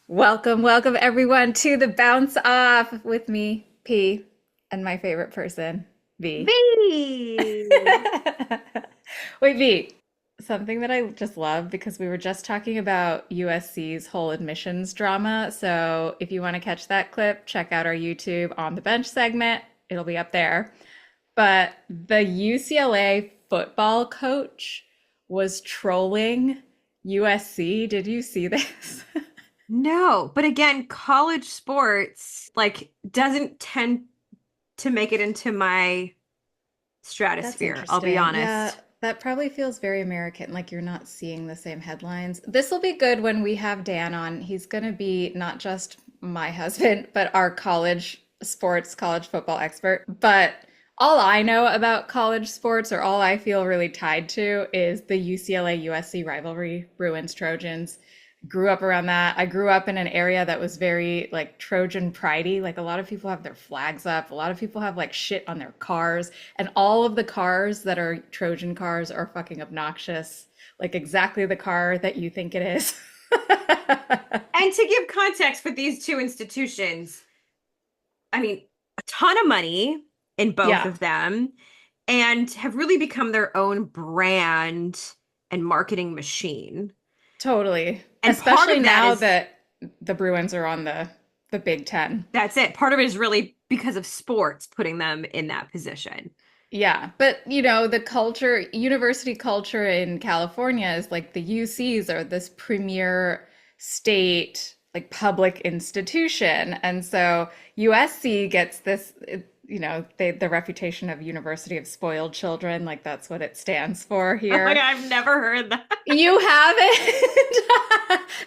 Welcome everyone to the Bounce Off with me, P, and my favorite person, V. V. Wait, V, something that I just love because we were just talking about USC's whole admissions drama. So if you want to catch that clip, check out our YouTube on the bench segment. It'll be up there. But the UCLA football coach was trolling USC. Did you see this? No, but again, college sports doesn't tend to make it into my That's stratosphere, I'll be interesting. Yeah, honest. that probably feels very American, like you're not seeing the same headlines. This will be good when we have Dan on. He's going to be not just my husband, but our college sports, college football expert. But all I know about college sports, or all I feel really tied to, is the UCLA USC rivalry, Bruins Trojans. Grew up around that. I grew up in an area that was very like Trojan pridey. Like a lot of people have their flags up. A lot of people have like shit on their cars. And all of the cars that are Trojan cars are fucking obnoxious. Like exactly the car that you think it is. And to give context for these two institutions, I mean, a ton of money in both Yeah, of them and have really become their own brand and marketing machine. totally. And part Especially of that now is that the Bruins are on the Big Ten. that's it. Part of it is really because of sports putting them in that position. Yeah, but the culture, university culture in California is like the UCs are this premier state, like public institution. And so USC gets this, the reputation of University of Spoiled Children, like that's what it stands for Oh my here. God, I've never heard that. You haven't?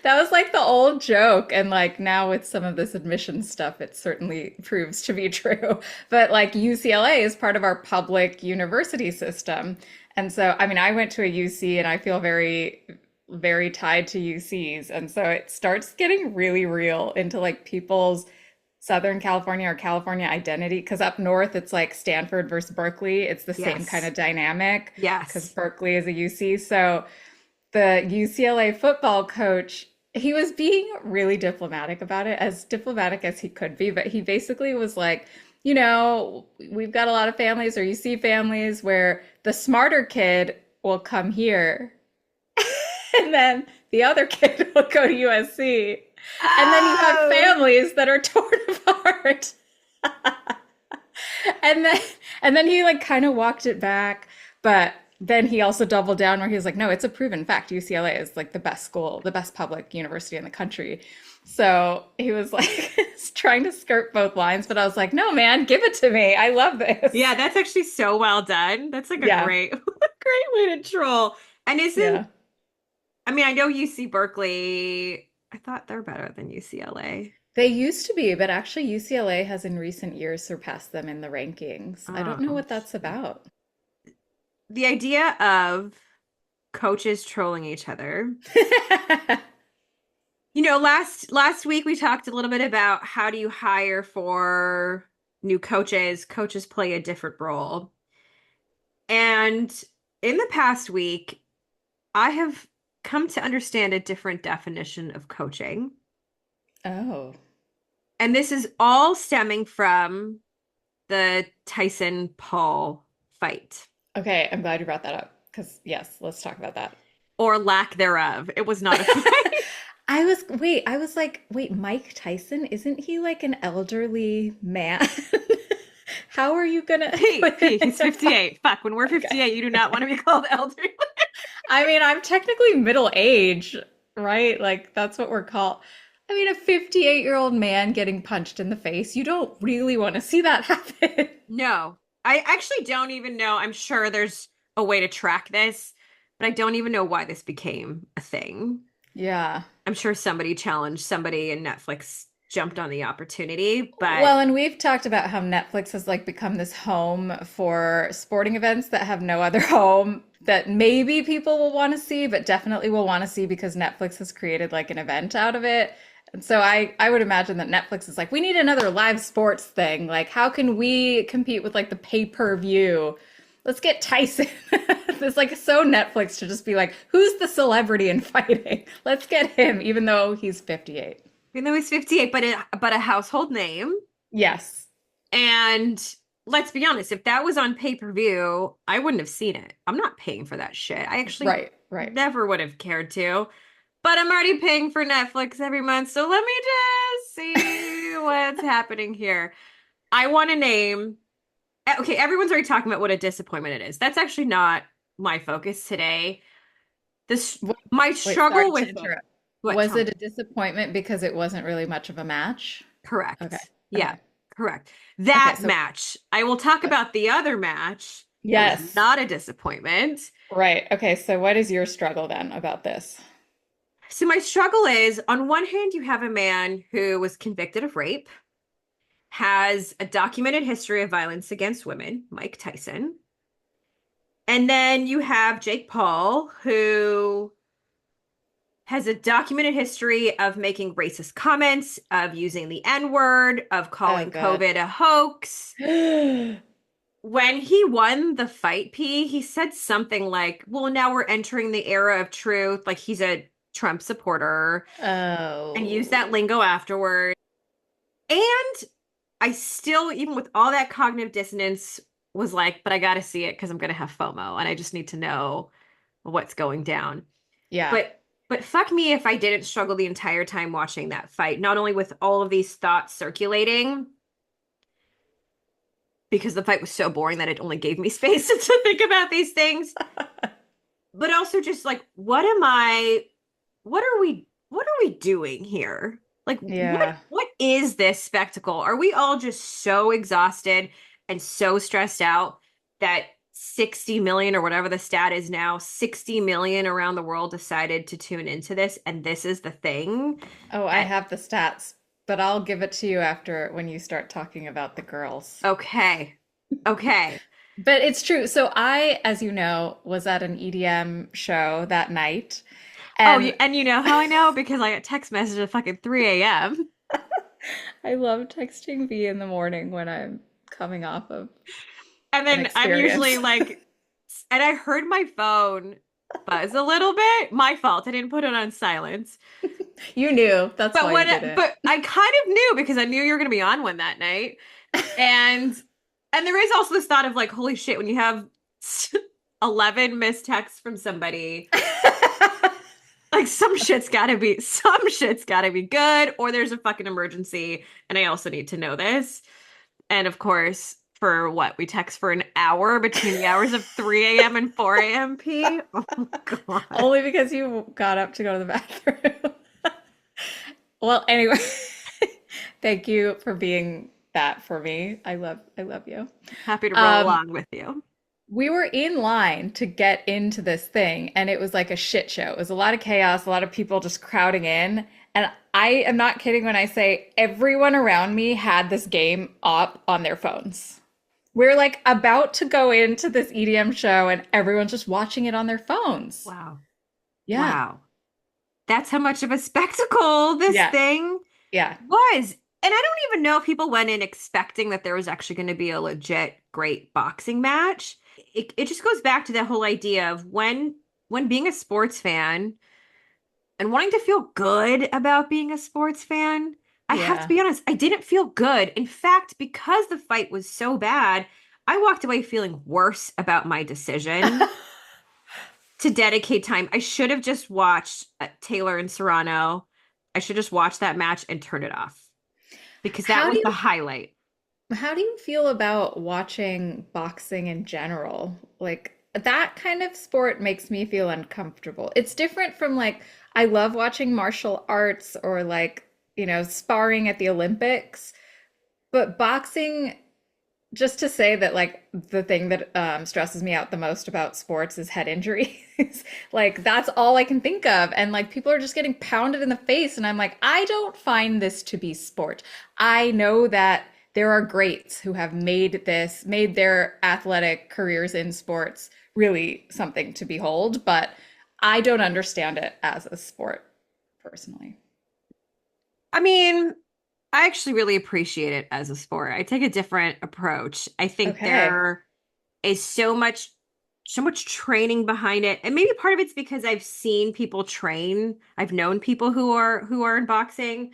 That was like the old joke. And like now with some of this admission stuff, it certainly proves to be true. But like UCLA is part of our public university system. And so, I mean, I went to a UC and I feel very, very tied to UCs. And so it starts getting really real into like people's Southern California or California identity. Because up north, it's like Stanford versus Berkeley. It's the same kind Yes. of dynamic because Yes. Berkeley is a UC. So, the UCLA football coach, he was being really diplomatic about it, as diplomatic as he could be, but he basically was like, we've got a lot of families, or you see families where the smarter kid will come here and then the other kid will go to USC. And then you have Oh, families that are torn apart. And then he like kind of walked it back, but then he also doubled down where he was like, no, it's a proven fact. UCLA is like the best school, the best public university in the country. So he was like trying to skirt both lines, but I was like, no, man, give it to me. I love this. yeah, that's actually so well done. That's like a Yeah. great, great way to troll. And isn't, Yeah. I mean, I know UC Berkeley, I thought they're better than UCLA. They used to be, but actually UCLA has in recent years surpassed them in the rankings. I don't know Oh, what that's about. the idea of coaches trolling each other. You know, last week we talked a little bit about how do you hire for new coaches. Coaches play a different role. And in the past week, I have come to understand a different definition of coaching. Oh, And this is all stemming from the Tyson Paul fight okay. I'm glad you brought that up because, yes, let's talk about that. or lack thereof. It was not a fight. I was like, wait, Mike Tyson, isn't he like an elderly man? How are you gonna put Pete, it in he's a fight? 58. Fuck, when we're Okay. 58, you do not want to be called elderly. I mean, I'm technically middle age, right? Like that's what we're called. I mean, a 58-year-old man getting punched in the face, you don't really want to see that happen. No, I actually don't even know. I'm sure there's a way to track this, but I don't even know why this became a thing. Yeah. I'm sure somebody challenged somebody and Netflix jumped on the opportunity, but Well, and we've talked about how Netflix has like become this home for sporting events that have no other home that maybe people will want to see, but definitely will want to see because Netflix has created like an event out of it. And so I would imagine that Netflix is like, we need another live sports thing. Like, how can we compete with like the pay-per-view? Let's get Tyson. It's like so Netflix to just be like, who's the celebrity in fighting? Let's get him, even though he's 58. Even though he's 58, but a household name. Yes. And let's be honest, if that was on pay-per-view, I wouldn't have seen it. I'm not paying for that shit. I actually Right, right. never would have cared to. But I'm already paying for Netflix every month, so let me just see what's happening here. I want to name. Okay, everyone's already talking about what a disappointment it is. That's actually not my focus today. This Wait, my wait, sorry struggle to with interrupt. what, Was tell it me. a disappointment because it wasn't really much of a match? Okay. Correct. Yeah, Okay. correct. Okay, That so match. I will talk what? about the other match that was Yes. not a disappointment. Right. Okay, so what is your struggle then about this? So my struggle is on one hand, you have a man who was convicted of rape, has a documented history of violence against women, Mike Tyson. And then you have Jake Paul, who has a documented history of making racist comments, of using the N-word, of Oh calling God. COVID a hoax. When he won the fight, P, he said something like, well, now we're entering the era of truth. Like he's a Trump supporter and used that Oh. lingo afterward. And I still, even with all that cognitive dissonance, was like, but I got to see it because I'm going to have FOMO and I just need to know what's going down. Yeah. But fuck me if I didn't struggle the entire time watching that fight, not only with all of these thoughts circulating, because the fight was so boring that it only gave me space to think about these things, but also just like, what are we doing here? Like, Yeah. what is this spectacle? Are we all just so exhausted and so stressed out that 60 million or whatever the stat is now, 60 million around the world decided to tune into this, and this is the thing Oh, I that have the stats, but I'll give it to you after when you start talking about the girls. okay. Okay. But it's true. So I, as you know, was at an EDM show that night, Oh, and and you know how I know? Because I got text message at fucking 3 a.m. I love texting V in the morning when I'm coming off of And an then I'm usually experience. like, and I heard my phone buzz a little bit. My fault. I didn't put it on silence. You knew. That's But why you did it. but I kind of knew because I knew you were going to be on one that night. And there is also this thought of like, holy shit, when you have 11 missed texts from somebody, like some shit's got to be good or there's a fucking emergency and I also need to know this. And of course, for what we text for an hour between the hours of 3 a.m. and 4 a.m. P. Oh God. Only because you got up to go to the bathroom. Well, anyway, thank you for being that for me. I love you. Happy to roll Um, along with you. we were in line to get into this thing, and it was like a shit show. It was a lot of chaos, a lot of people just crowding in. And I am not kidding when I say everyone around me had this game up on their phones. We're like about to go into this EDM show, and everyone's just watching it on their phones. Wow. Yeah. Wow. That's how much of a spectacle this Yeah. thing Yeah. was. And I don't even know if people went in expecting that there was actually going to be a legit great boxing match. It just goes back to that whole idea of when being a sports fan and wanting to feel good about being a sports fan, I have to Yeah. be honest, I didn't feel good. In fact, because the fight was so bad, I walked away feeling worse about my decision to dedicate time. I should have just watched Taylor and Serrano. I should just watch that match and turn it off because that How do was the you highlight. how do you feel about watching boxing in general? Like that kind of sport makes me feel uncomfortable. It's different from like I love watching martial arts or like, sparring at the Olympics, but boxing, just to say that like the thing that stresses me out the most about sports is head injuries. Like that's all I can think of, and like people are just getting pounded in the face, and I'm like, I don't find this to be sport. I know that there are greats who have made their athletic careers in sports really something to behold, but I don't understand it as a sport personally. I mean, I actually really appreciate it as a sport. I take a different approach. I think Okay. there is so much training behind it. And maybe part of it's because I've seen people train. I've known people who are in boxing.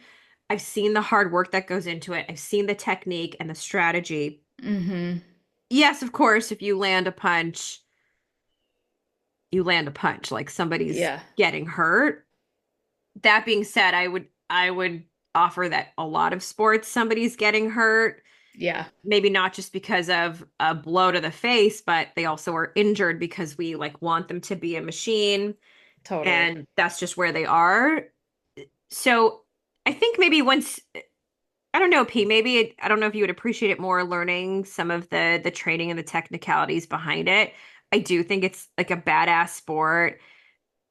I've seen the hard work that goes into it. I've seen the technique and the strategy. Hmm. Yes, of course, if you land a punch, you land a punch, like somebody's Yeah. getting hurt. That being said, I would offer that a lot of sports somebody's getting hurt, Yeah. maybe not just because of a blow to the face, but they also are injured because we like want them to be a machine Totally. and that's just where they are. So I think maybe once I don't know, P, I don't know if you would appreciate it more learning some of the training and the technicalities behind it. I do think it's like a badass sport.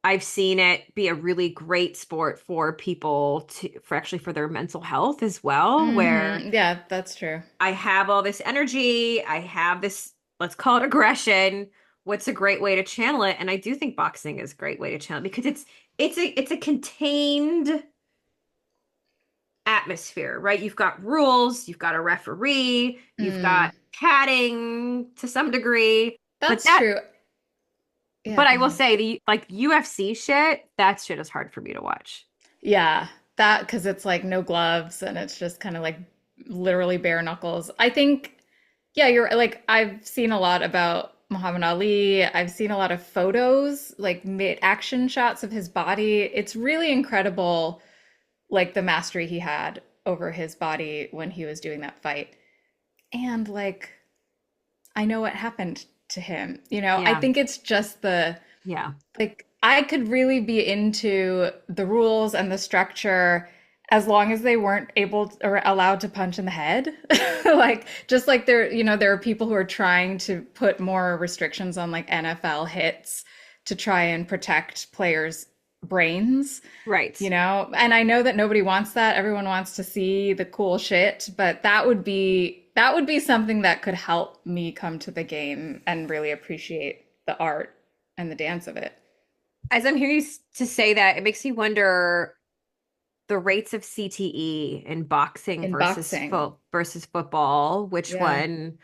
I've seen it be a really great sport for people for their mental health as well, where Yeah, that's true. I have all this energy, I have this, let's call it aggression. What's a great way to channel it? And I do think boxing is a great way to channel it because it's a contained atmosphere, right? You've got rules, you've got a referee, you've Mm, got padding to some degree, but that's that true. Yeah, but go I will ahead. say the like UFC shit, that shit is hard for me to watch. Yeah, that because it's like no gloves and it's just kind of like literally bare knuckles. I think, yeah, you're like, I've seen a lot about Muhammad Ali. I've seen a lot of photos, like mid action shots of his body. It's really incredible, like the mastery he had over his body when he was doing that fight. And like, I know what happened to him. I Yeah. think it's just Yeah. like I could really be into the rules and the structure as long as they weren't able or allowed to punch in the head. Like just like there are people who are trying to put more restrictions on like NFL hits to try and protect players' brains, Right. and I know that nobody wants that. Everyone wants to see the cool shit, but that would be something that could help me come to the game and really appreciate the art and the dance of it. As I'm hearing to say that, it makes me wonder the rates of CTE in boxing In boxing. versus football, which Yeah. one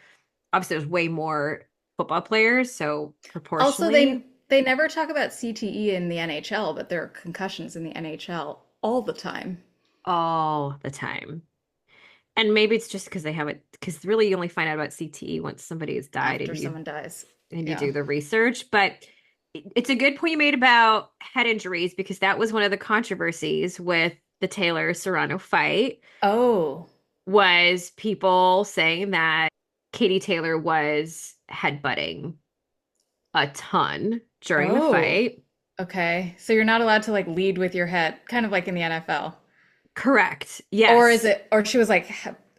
obviously there's way more football players, so Also, proportionally they never talk about CTE in the NHL, but there are concussions in the NHL all the time all the time. And maybe it's just because they haven't, because really you only find out about CTE once somebody has died after someone dies. and you Yeah. do the research. But it's a good point you made about head injuries because that was one of the controversies with the Taylor Serrano fight Oh. was people saying that Katie Taylor was headbutting a ton during the Oh. fight. Okay. So you're not allowed to like lead with your head, kind of like in the NFL. Correct. Or is Yes. it, or she was like,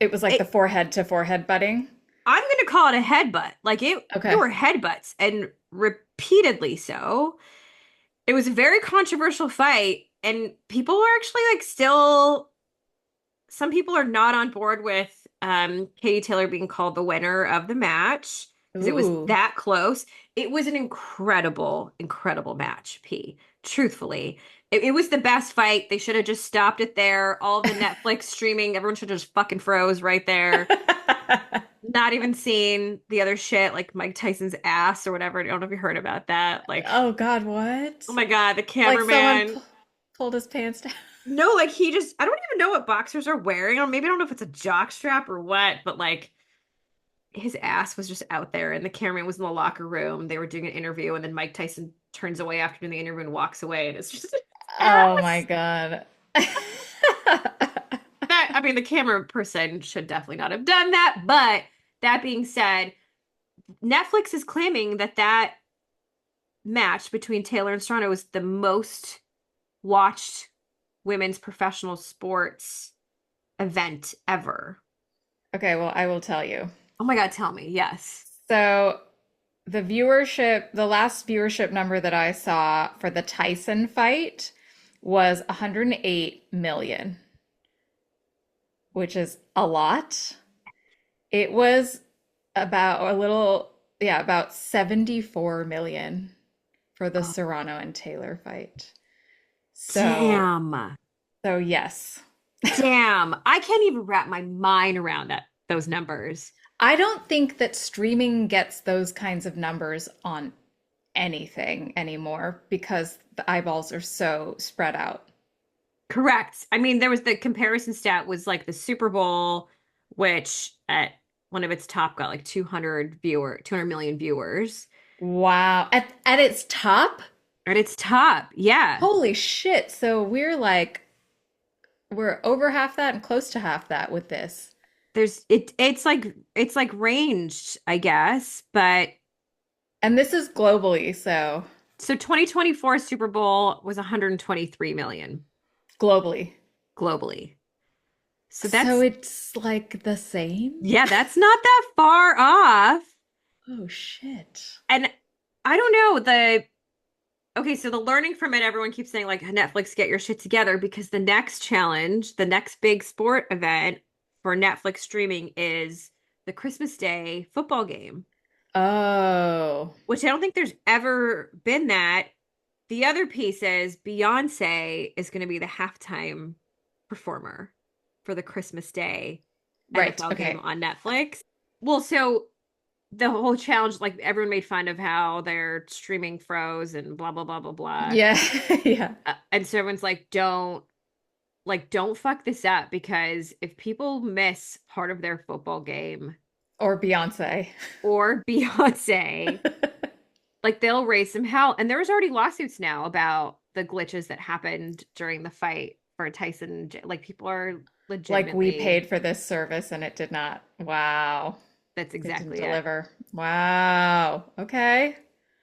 it was like the It, forehead to forehead butting? I'm going to call it a headbutt. Like there Okay. were headbutts and repeatedly so. It was a very controversial fight, and people are actually like still some people are not on board with Katie Taylor being called the winner of the match because it was Ooh. that close. It was an incredible, incredible match, P. Truthfully. It was the best fight. They should have just stopped it there. All the Netflix streaming, everyone should have just fucking froze right there. Not even seen the other shit like Mike Tyson's ass or whatever. I don't know if you heard about that. Like, Oh God, oh what? my God, the Like someone cameraman. pulled his pants down. No, like he just, I don't even know what boxers are wearing. Or maybe I don't know if it's a jock strap or what, but like his ass was just out there and the cameraman was in the locker room. They were doing an interview and then Mike Tyson turns away after doing the interview and walks away and it's just Oh my ass. God. That, I mean, the camera person should definitely not have done that. But that being said, Netflix is claiming that that match between Taylor and Serrano was the most watched women's professional sports event ever. Okay, well, I will tell you. Oh my God, tell me. Yes. So the last viewership number that I saw for the Tyson fight was 108 million, which is a lot. It was about 74 million for the Oh, Serrano and Taylor fight. So, damn. so yes. Damn. I can't even wrap my mind around those numbers. I don't think that streaming gets those kinds of numbers on anything anymore because the eyeballs are so spread out. Correct. I mean, there was the comparison stat was like the Super Bowl, which at one of its top got like 200 million viewers. Wow. At its top? At its top, yeah. Holy shit. So we're over half that and close to half that with this. It's like ranged, I guess, but And this is globally, so so 2024 Super Bowl was 123 million globally. globally. So So that's it's like the same? yeah, that's not that far off. Oh shit. And I don't know, the okay, so the learning from it, everyone keeps saying like Netflix, get your shit together because the next challenge, the next big sport event for Netflix streaming is the Christmas Day football game, Oh. which I don't think there's ever been that. The other piece is Beyonce is going to be the halftime performer for the Christmas Day Right. NFL game Okay. on Netflix. Well, so the whole challenge, like everyone made fun of how their streaming froze and blah blah blah blah blah. Yeah. Yeah. And so everyone's like don't fuck this up because if people miss part of their football game Or Beyonce. or Beyonce, like they'll raise some hell. And there's already lawsuits now about the glitches that happened during the fight for Tyson. Like people are Like we legitimately, paid for this service and it did not. Wow. that's It didn't exactly it. deliver. Wow. Okay.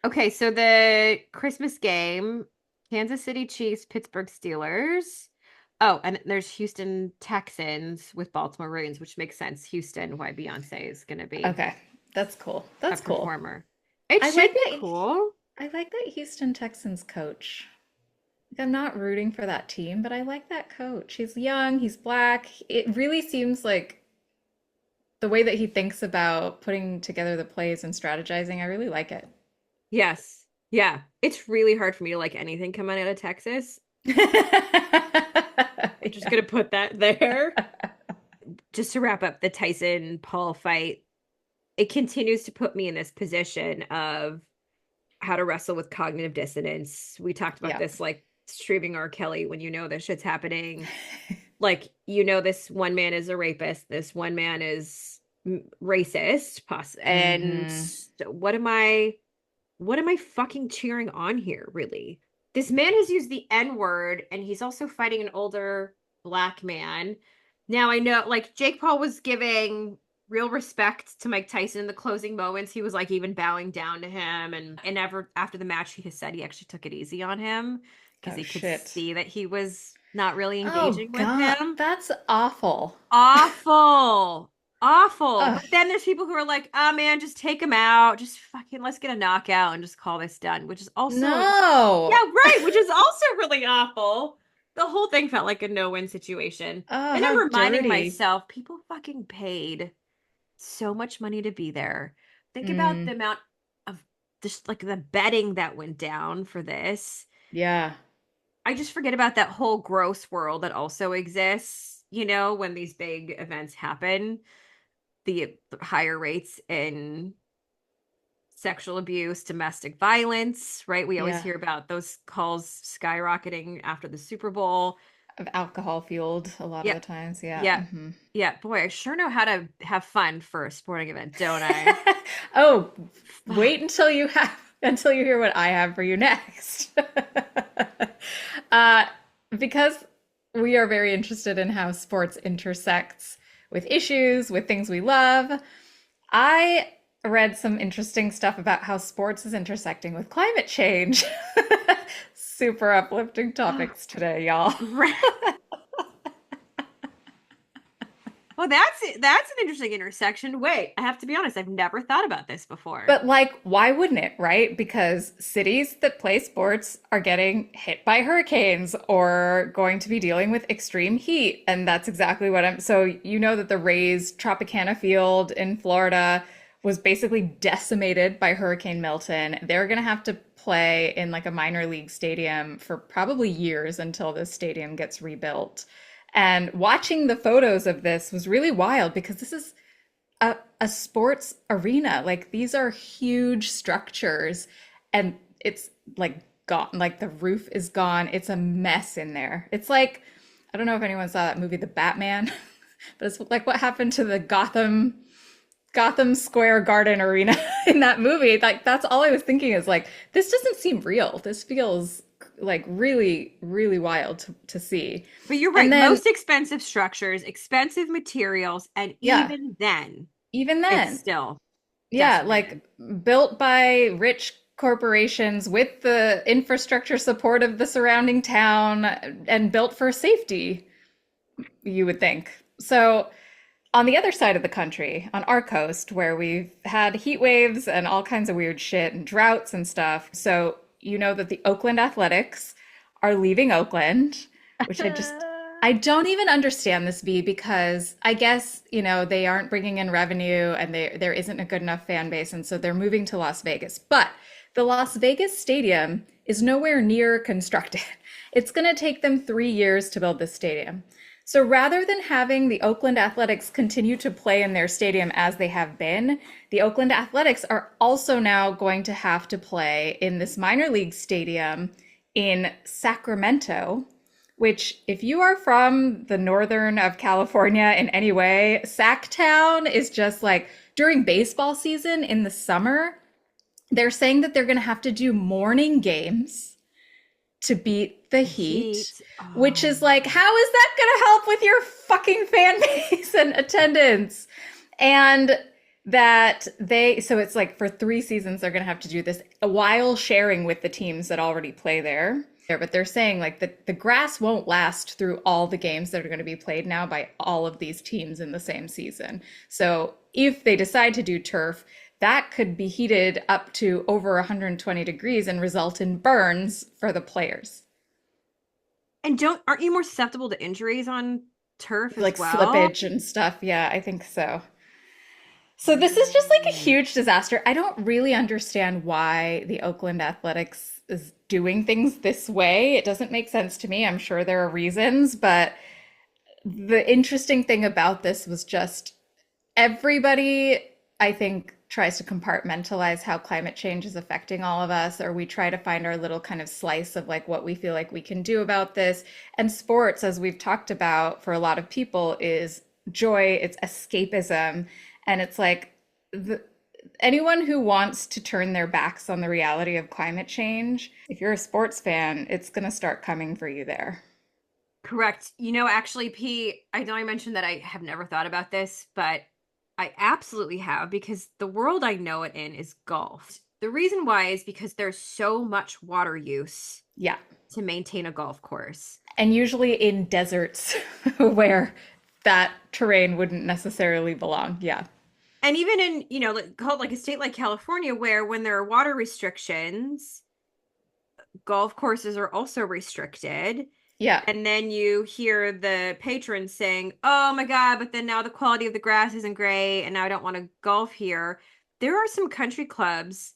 Okay, so the Christmas game, Kansas City Chiefs, Pittsburgh Steelers. Oh, and there's Houston Texans with Baltimore Ravens, which makes sense. Houston, why Beyonce is going to be Okay. That's cool. a That's cool. performer. It I should like be that cool. I like that Houston Texans coach. Like, I'm not rooting for that team, but I like that coach. He's young, he's black. It really seems like the way that he thinks about putting together the plays and strategizing, I really like it. Yes. Yeah. It's really hard for me to like anything coming out of Texas. Just Yeah. gonna put that there. Just to wrap up the Tyson Paul fight, it continues to put me in this position of how to wrestle with cognitive dissonance. We talked about Yeah. this like streaming R. Kelly when you know this shit's happening. Like, you know, this one man is a rapist, this one man is racist, and Hmm. what am I fucking cheering on here, really? This man has used the N-word and he's also fighting an older black man. Now I know like Jake Paul was giving real respect to Mike Tyson in the closing moments. He was like even bowing down to him and ever after the match he has said he actually took it easy on him because Oh he could shit. see that he was not really Oh engaging with God, him. that's awful. Awful. Awful. Ugh. But then there's people who are like, oh man, just take him out. Just fucking let's get a knockout and just call this done, which is also, yeah, No. right, which is also really awful. The whole thing felt like a no-win situation. Oh, And how I'm reminding dirty. myself, people fucking paid so much money to be there. Think about the Mm, amount of just like the betting that went down for this. yeah. I just forget about that whole gross world that also exists, when these big events happen, the higher rates in sexual abuse, domestic violence, right? We always Yeah. hear about those calls skyrocketing after the Super Bowl. Of alcohol fueled a lot of Yeah, the times. Yeah. yeah, Hmm. yeah. Boy, I sure know how to have fun for a sporting event, don't I? Oh, wait Fuck. until you hear what I have for you next. Uh, because we are very interested in how sports intersects with issues, with things we love. I read some interesting stuff about how sports is intersecting with climate change. Super uplifting topics today, y'all. Right. Well, that's an interesting intersection. Wait, I have to be honest, I've never thought about this before. But like, why wouldn't it, right? Because cities that play sports are getting hit by hurricanes or going to be dealing with extreme heat. And that's exactly what I'm. So, you know that the Rays Tropicana Field in Florida was basically decimated by Hurricane Milton. They're going to have to play in like a minor league stadium for probably years until this stadium gets rebuilt. And watching the photos of this was really wild because this is a sports arena. Like these are huge structures and it's like gone. Like the roof is gone. It's a mess in there. It's like, I don't know if anyone saw that movie, The Batman, but it's like what happened to the Gotham Square Garden arena in that movie. Like that's all I was thinking is like, this doesn't seem real. This feels like really, really wild to see. But you're And right. then, Most expensive structures, expensive materials, and yeah, even it's then, still yeah, decimated. like built by rich corporations with the infrastructure support of the surrounding town and built for safety, you would think. So, on the other side of the country, on our coast, where we've had heat waves and all kinds of weird shit and droughts and stuff. So, you know that the Oakland Athletics are leaving Oakland, which I don't even understand this, B, because I guess, they aren't bringing in revenue and there isn't a good enough fan base. And so they're moving to Las Vegas. But the Las Vegas stadium is nowhere near constructed. It's going to take them 3 years to build this stadium. So rather than having the Oakland Athletics continue to play in their stadium as they have been, the Oakland Athletics are also now going to have to play in this minor league stadium in Sacramento, which, if you are from the northern of California in any way, Sacktown is just like during baseball season in the summer, they're saying that they're going to have to do morning games to beat the The Heat, heat. which Oh, is like, how is that going to help with your fucking fan base and attendance? And so it's like for 3 seasons, they're going to have to do this while sharing with the teams that already play there. But they're saying like the grass won't last through all the games that are going to be played now by all of these teams in the same season. So if they decide to do turf, that could be heated up to over 120 degrees and result in burns for the players. and aren't you more susceptible to injuries on turf Like as well? slippage and stuff. Yeah, I think so. So this is just like a huge disaster. I don't really understand why the Oakland Athletics is doing things this way. It doesn't make sense to me. I'm sure there are reasons, but the interesting thing about this was just everybody, I think, tries to compartmentalize how climate change is affecting all of us, or we try to find our little kind of slice of like what we feel like we can do about this. And sports, as we've talked about for a lot of people, is joy, it's escapism. And it's like anyone who wants to turn their backs on the reality of climate change, if you're a sports fan, it's going to start coming for you there. Correct. Actually, P, I know I mentioned that I have never thought about this, but I absolutely have because the world I know it in is golf. The reason why is because there's so much water use Yeah. to maintain a golf course. And usually in deserts where that terrain wouldn't necessarily belong. Yeah. And even in, called like a state like California, where when there are water restrictions, golf courses are also restricted. Yeah. And then you hear the patrons saying, oh my God, but then now the quality of the grass isn't great. And now I don't want to golf here. There are some country clubs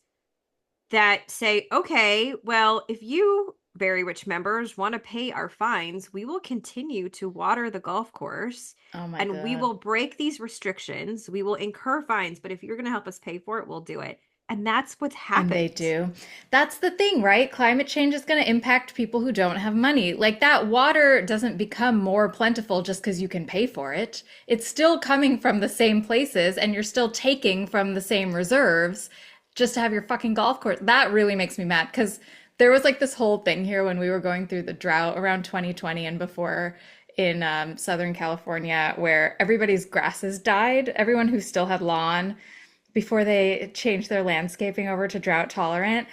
that say, okay, well, if you very rich members want to pay our fines, we will continue to water the golf course Oh my and we God. will break these restrictions. We will incur fines, but if you're going to help us pay for it, we'll do it. And that's what's And they happened. do. That's the thing, right? Climate change is going to impact people who don't have money. Like that water doesn't become more plentiful just because you can pay for it. It's still coming from the same places and you're still taking from the same reserves just to have your fucking golf course. That really makes me mad because there was like this whole thing here when we were going through the drought around 2020 and before in Southern California where everybody's grasses died. Everyone who still had lawn before they changed their landscaping over to drought tolerant,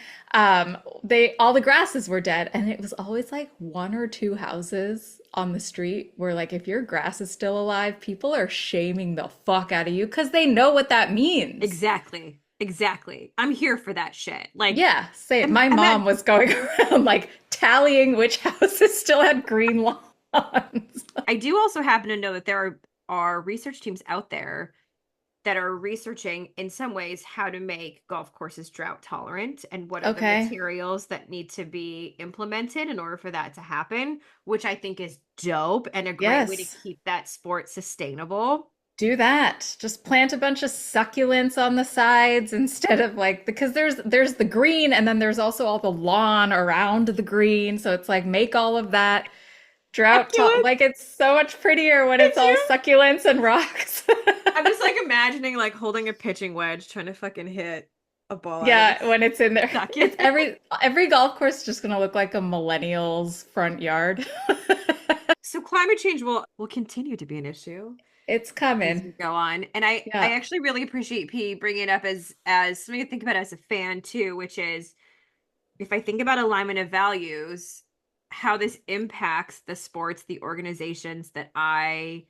they all the grasses were dead, and it was always like one or two houses on the street where like if your grass is still alive, people are shaming the fuck out of you because they know what that means. Exactly. Exactly. I'm here for that shit. Like, Yeah, same. and, My and that mom was going around like tallying which houses still had green lawns. I do also happen to know that there are research teams out there that are researching in some ways how to make golf courses drought tolerant and what are the Okay. materials that need to be implemented in order for that to happen, which I think is dope and a great way to Yes. keep that sport sustainable. Do that. Just plant a bunch of succulents on the sides instead of like because there's the green and then there's also all the lawn around the green. So it's like make all of that drought top Succulent? like it's so much prettier when Could it's all you? succulents and rocks. I'm just like imagining like holding a pitching wedge trying to fucking hit a ball out of Yeah, this when it's in there. succulent. It's every golf course is just gonna look like a millennial's front yard. So climate change will continue to be an issue It's as we coming. go on. And I Yeah. actually really appreciate P bringing it up as something to think about as a fan too, which is if I think about alignment of values, how this impacts the sports, the organizations that I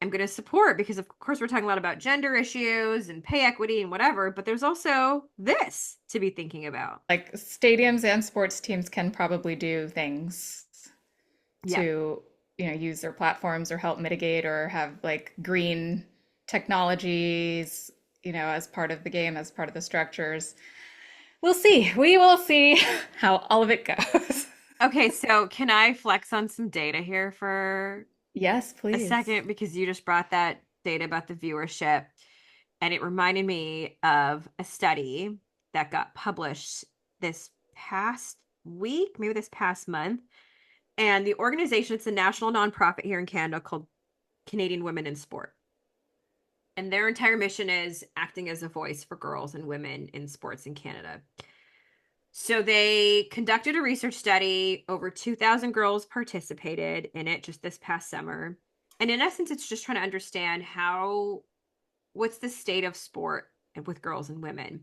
am going to support, because of course we're talking a lot about gender issues and pay equity and whatever, but there's also this to be thinking about. Like stadiums and sports teams can probably do things Yeah. to, use their platforms or help mitigate or have like green technologies, as part of the game, as part of the structures. We'll see. We will see how all of it goes. Okay, so can I flex on some data here for Yes, a please. second? Because you just brought that data about the viewership, and it reminded me of a study that got published this past week, maybe this past month. And the organization, it's a national nonprofit here in Canada called Canadian Women in Sport. And their entire mission is acting as a voice for girls and women in sports in Canada. So they conducted a research study. Over 2,000 girls participated in it just this past summer. And in essence, it's just trying to understand what's the state of sport with girls and women.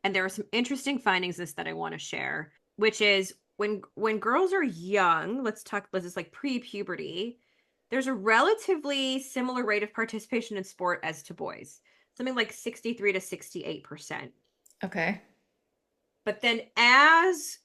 And there are some interesting findings in this that I want to share, which is when girls are young, let's just like pre-puberty, there's a relatively similar rate of participation in sport as to boys, something like 63 to 68%. Okay. But then as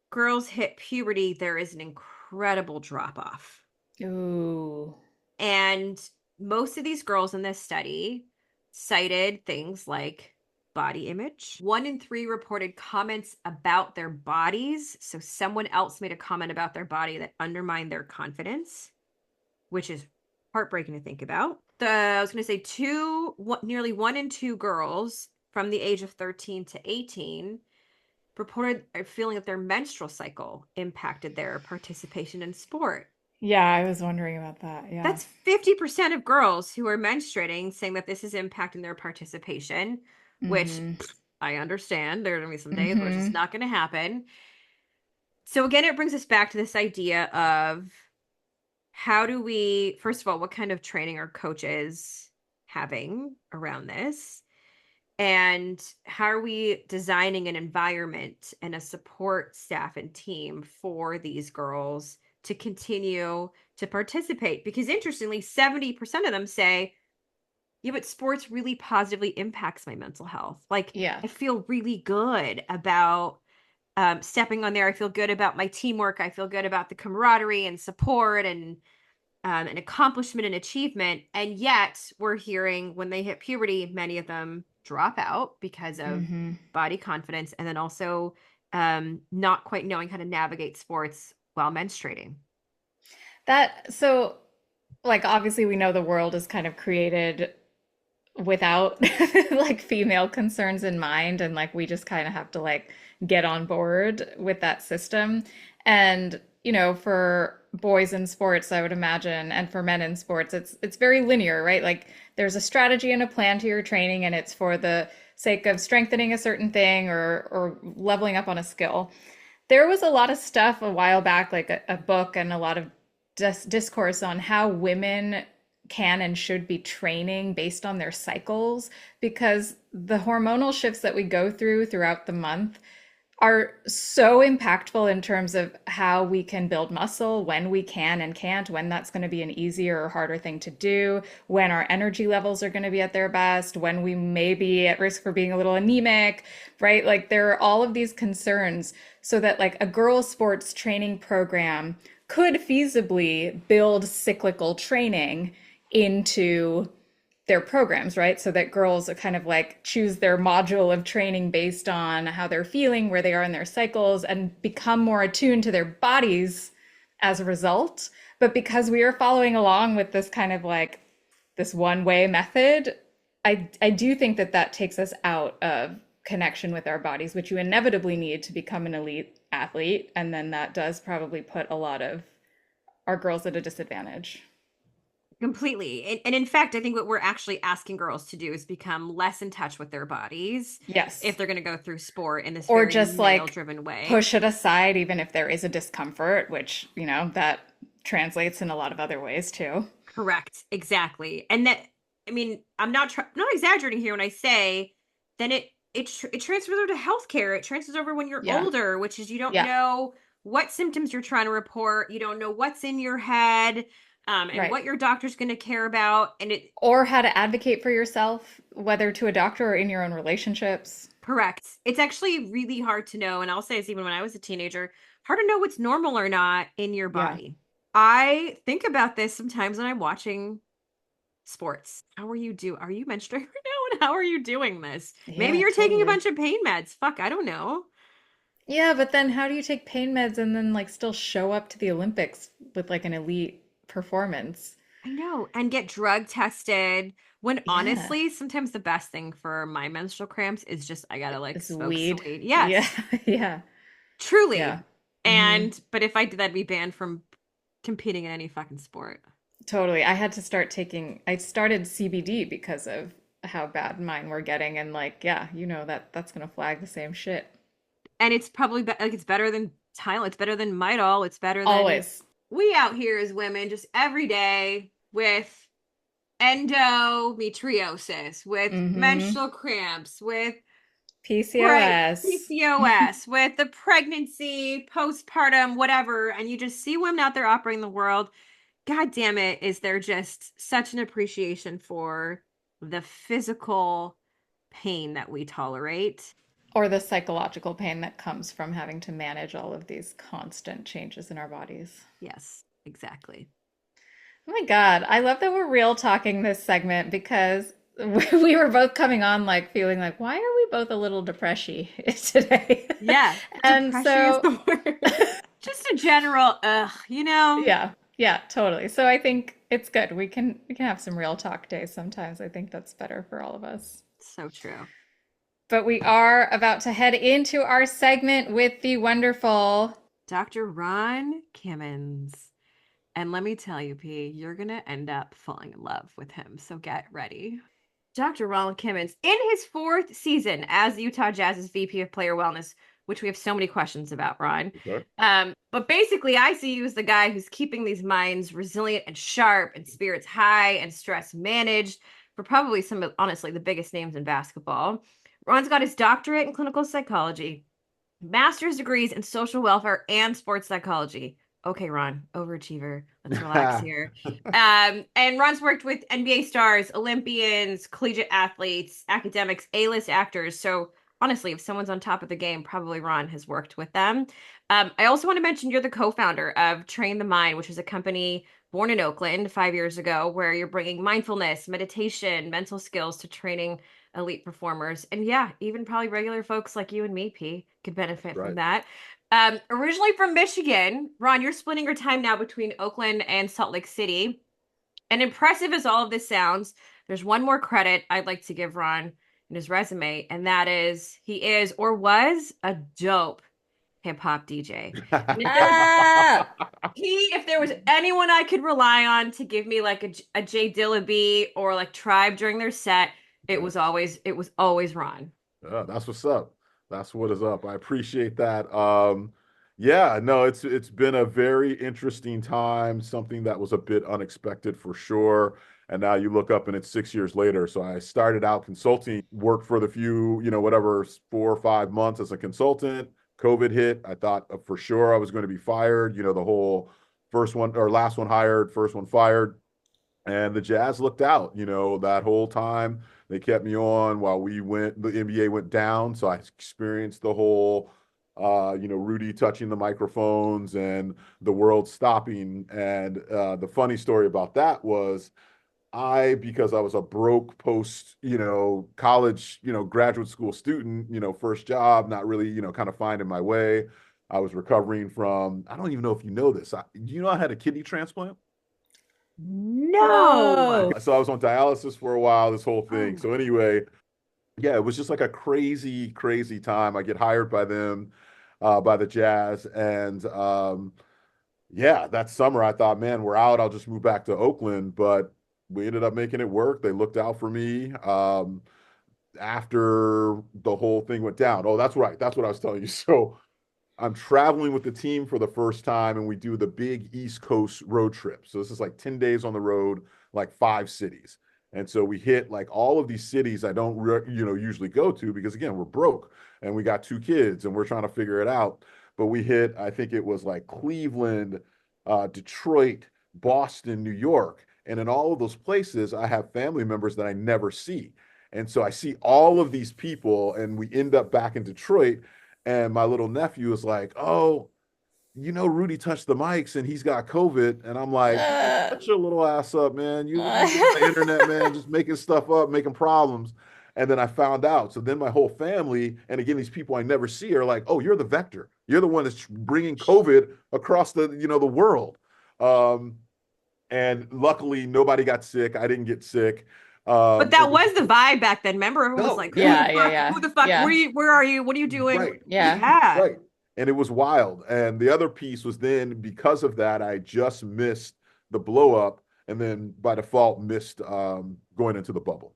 girls hit puberty, there is an incredible drop off. Ooh. And most of these girls in this study cited things like body image. 1 in 3 reported comments about their bodies. So someone else made a comment about their body that undermined their confidence, which is heartbreaking to think about. I was going to say nearly 1 in 2 girls from the age of 13 to 18 reported a feeling that their menstrual cycle impacted their participation in sport. Yeah, I was wondering about that. Yeah. That's 50% of girls who are menstruating saying that this is impacting their participation, which Mm-hmm. I understand. There are going to be some days where it's just Mm-hmm. not going to happen. So again, it brings us back to this idea of how do we, first of all, what kind of training are coaches having around this? And how are we designing an environment and a support staff and team for these girls to continue to participate? Because interestingly, 70% of them say, yeah, but sports really positively impacts my mental health. Like, Yeah. I feel really good about stepping on there. I feel good about my teamwork. I feel good about the camaraderie and support and accomplishment and achievement. And yet, we're hearing when they hit puberty, many of them drop out because of Mm-hmm. body confidence and then also not quite knowing how to navigate sports while menstruating. So like obviously we know the world is kind of created without like female concerns in mind and like we just kind of have to like get on board with that system and for boys in sports I would imagine and for men in sports it's very linear, right? Like there's a strategy and a plan to your training and it's for the sake of strengthening a certain thing or leveling up on a skill. There was a lot of stuff a while back, like a book and a lot of discourse on how women can and should be training based on their cycles because the hormonal shifts that we go throughout the month are so impactful in terms of how we can build muscle, when we can and can't, when that's going to be an easier or harder thing to do, when our energy levels are going to be at their best, when we may be at risk for being a little anemic, right? Like there are all of these concerns so that like a girls sports training program could feasibly build cyclical training into their programs, right? So that girls kind of like choose their module of training based on how they're feeling, where they are in their cycles, and become more attuned to their bodies as a result. But because we are following along with this kind of like this one way method, I do think that that takes us out of connection with our bodies, which you inevitably need to become an elite athlete. And then that does probably put a lot of our girls at a disadvantage. Completely. And in fact, I think what we're actually asking girls to do is become less in touch with their bodies if Yes. they're going to go through sport in this Or very just male like driven way. push it aside, even if there is a discomfort, which, that translates in a lot of other ways too. Correct. Exactly. And that, I mean, I'm not exaggerating here when I say then it transfers over to healthcare. It transfers over when you're Yeah. older, which is you don't Yeah. know what symptoms you're trying to report. You don't know what's in your head, and Right. what your doctor's going to care about. And it Or how to advocate for yourself, whether to a doctor or in your own relationships. correct. It's actually really hard to know. And I'll say this even when I was a teenager, hard to know what's normal or not in your Yeah. body. I think about this sometimes when I'm watching sports. How are you do? Are you menstruating right now? And how are you doing this? Maybe Yeah, you're taking a totally. bunch of pain meds. Fuck, I don't know. Yeah, but then how do you take pain meds and then like still show up to the Olympics with like an elite performance? I know. And get drug tested. When Yeah. honestly, sometimes the best thing for my menstrual cramps is just I gotta like It's smoke weed. some weed. Yeah. Yes, Yeah. Yeah. truly. Hmm. And but if I did, I'd be banned from competing in any fucking sport. Totally. I started CBD because of how bad mine were getting. And like, yeah, that's gonna flag the same shit. And it's probably like it's better than Tylenol. It's better than Midol. It's better than Always. we out here as women just every day with endometriosis, with Mm-hmm. menstrual cramps, with PCOS. PCOS, with the pregnancy, postpartum, whatever, and you just see women out there operating the world. God damn it, is there just such an appreciation for the physical pain that we tolerate? Or the psychological pain that comes from having to manage all of these constant changes in our bodies. Yes, exactly. Oh my God, I love that we're real talking this segment because we were both coming on like feeling like, why are we both a little depressy today? Yeah, And depression is so, the word. Just a general, yeah, yeah, totally. So I think it's good. We can have some real talk days sometimes. I think that's better for all of us. so true. But we are about to head into our segment with the wonderful. Dr. Ron Kimmons. And let me tell you, P, you're going to end up falling in love with him. So get ready. Dr. Ronald Kimmons, in his fourth season as the Utah Jazz's VP of Player Wellness, which we have so many questions about, Ron. Okay. But basically, I see you as the guy who's keeping these minds resilient and sharp and spirits high and stress managed for probably some of, honestly, the biggest names in basketball. Ron's got his doctorate in clinical psychology, master's degrees in social welfare and sports psychology. Okay, Ron, overachiever. Let's relax here. And Ron's worked with NBA stars, Olympians, collegiate athletes, academics, A-list actors. So honestly, if someone's on top of the game, probably Ron has worked with them. I also want to mention you're the co-founder of Train the Mind, which is a company born in Oakland 5 years ago, where you're bringing mindfulness, meditation, mental skills to training elite performers. And yeah, even probably regular folks like you and me, P, could benefit from Right. that. Originally from Michigan, Ron, you're splitting your time now between Oakland and Salt Lake City. And impressive as all of this sounds, there's one more credit I'd like to give Ron in his resume, and that is he is or was a dope hip hop DJ. And Ah, if there was anyone I could rely on to give me like a Jay Dilla beat or like Tribe during their set, Yeah. it was always Ron. Yeah, that's what's up. That's what is up. I appreciate that. Yeah, no, it's been a very interesting time, something that was a bit unexpected for sure. And now you look up and it's 6 years later. So I started out consulting, worked for the few, whatever, 4 or 5 months as a consultant. COVID hit. I thought for sure I was going to be fired. The whole first one or last one hired, first one fired. And the Jazz looked out, that whole time. They kept me on while the NBA went down. So I experienced the whole, Rudy touching the microphones and the world stopping. And the funny story about that was because I was a broke post, college, graduate school student, first job, not really, kind of finding my way. I was recovering from, I don't even know if you know this. Do you know I had a kidney transplant? No. So I was on dialysis for a while, this whole Oh thing. my. So anyway, yeah, it was just like a crazy, crazy time. I get hired by them, by the Jazz, and yeah, that summer I thought, man, we're out. I'll just move back to Oakland, but we ended up making it work. They looked out for me. After the whole thing went down. Oh, that's right. That's what I was telling you. So I'm traveling with the team for the first time, and we do the big East Coast road trip. So this is like 10 days on the road, like 5 cities. And so we hit like all of these cities I don't, usually go to because again, we're broke and we got 2 kids and we're trying to figure it out. But we hit, I think it was like Cleveland, Detroit, Boston, New York. And in all of those places, I have family members that I never see. And so I see all of these people, and we end up back in Detroit. And my little nephew was like, "Oh, Rudy touched the mics and he's got COVID." And I'm like, "Man, Uh, shut your little ass up, man. You get on the internet, man, just making stuff up, making problems." And then I found out. So then my whole family, and again, these people I never see are like, "Oh, you're the vector. You're the one that's bringing COVID across the world." Um, and luckily, nobody got sick. I didn't get sick. But It that was was the vibe back then. Remember, everyone was no, like, "Who the yeah, yeah, yeah, fuck? Who yeah, the fuck? yeah, Where are you? What are you doing?" right. yeah. Yeah. Right. And it was wild. And the other piece was then because of that, I just missed the blow up and then by default missed going into the bubble.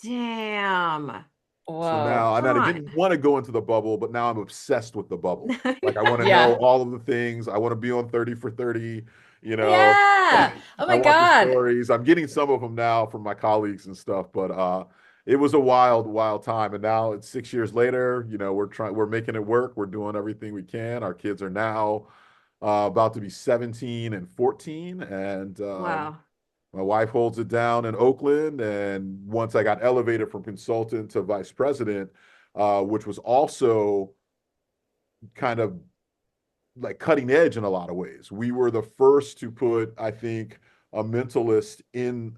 Damn. So Whoa. now, and I On. didn't want to go into the bubble, but now I'm obsessed with the bubble. Like I want to know Yeah. all of the things. I want to be on 30 for 30, you know. Yeah. Oh I my want the God. stories. I'm getting some of them now from my colleagues and stuff, but it was a wild, wild time. And now it's 6 years later, we're making it work. We're doing everything we can. Our kids are now about to be 17 and 14, and Wow. my wife holds it down in Oakland. And once I got elevated from consultant to vice president, which was also kind of like cutting edge in a lot of ways. We were the first to put, I think, a mentalist in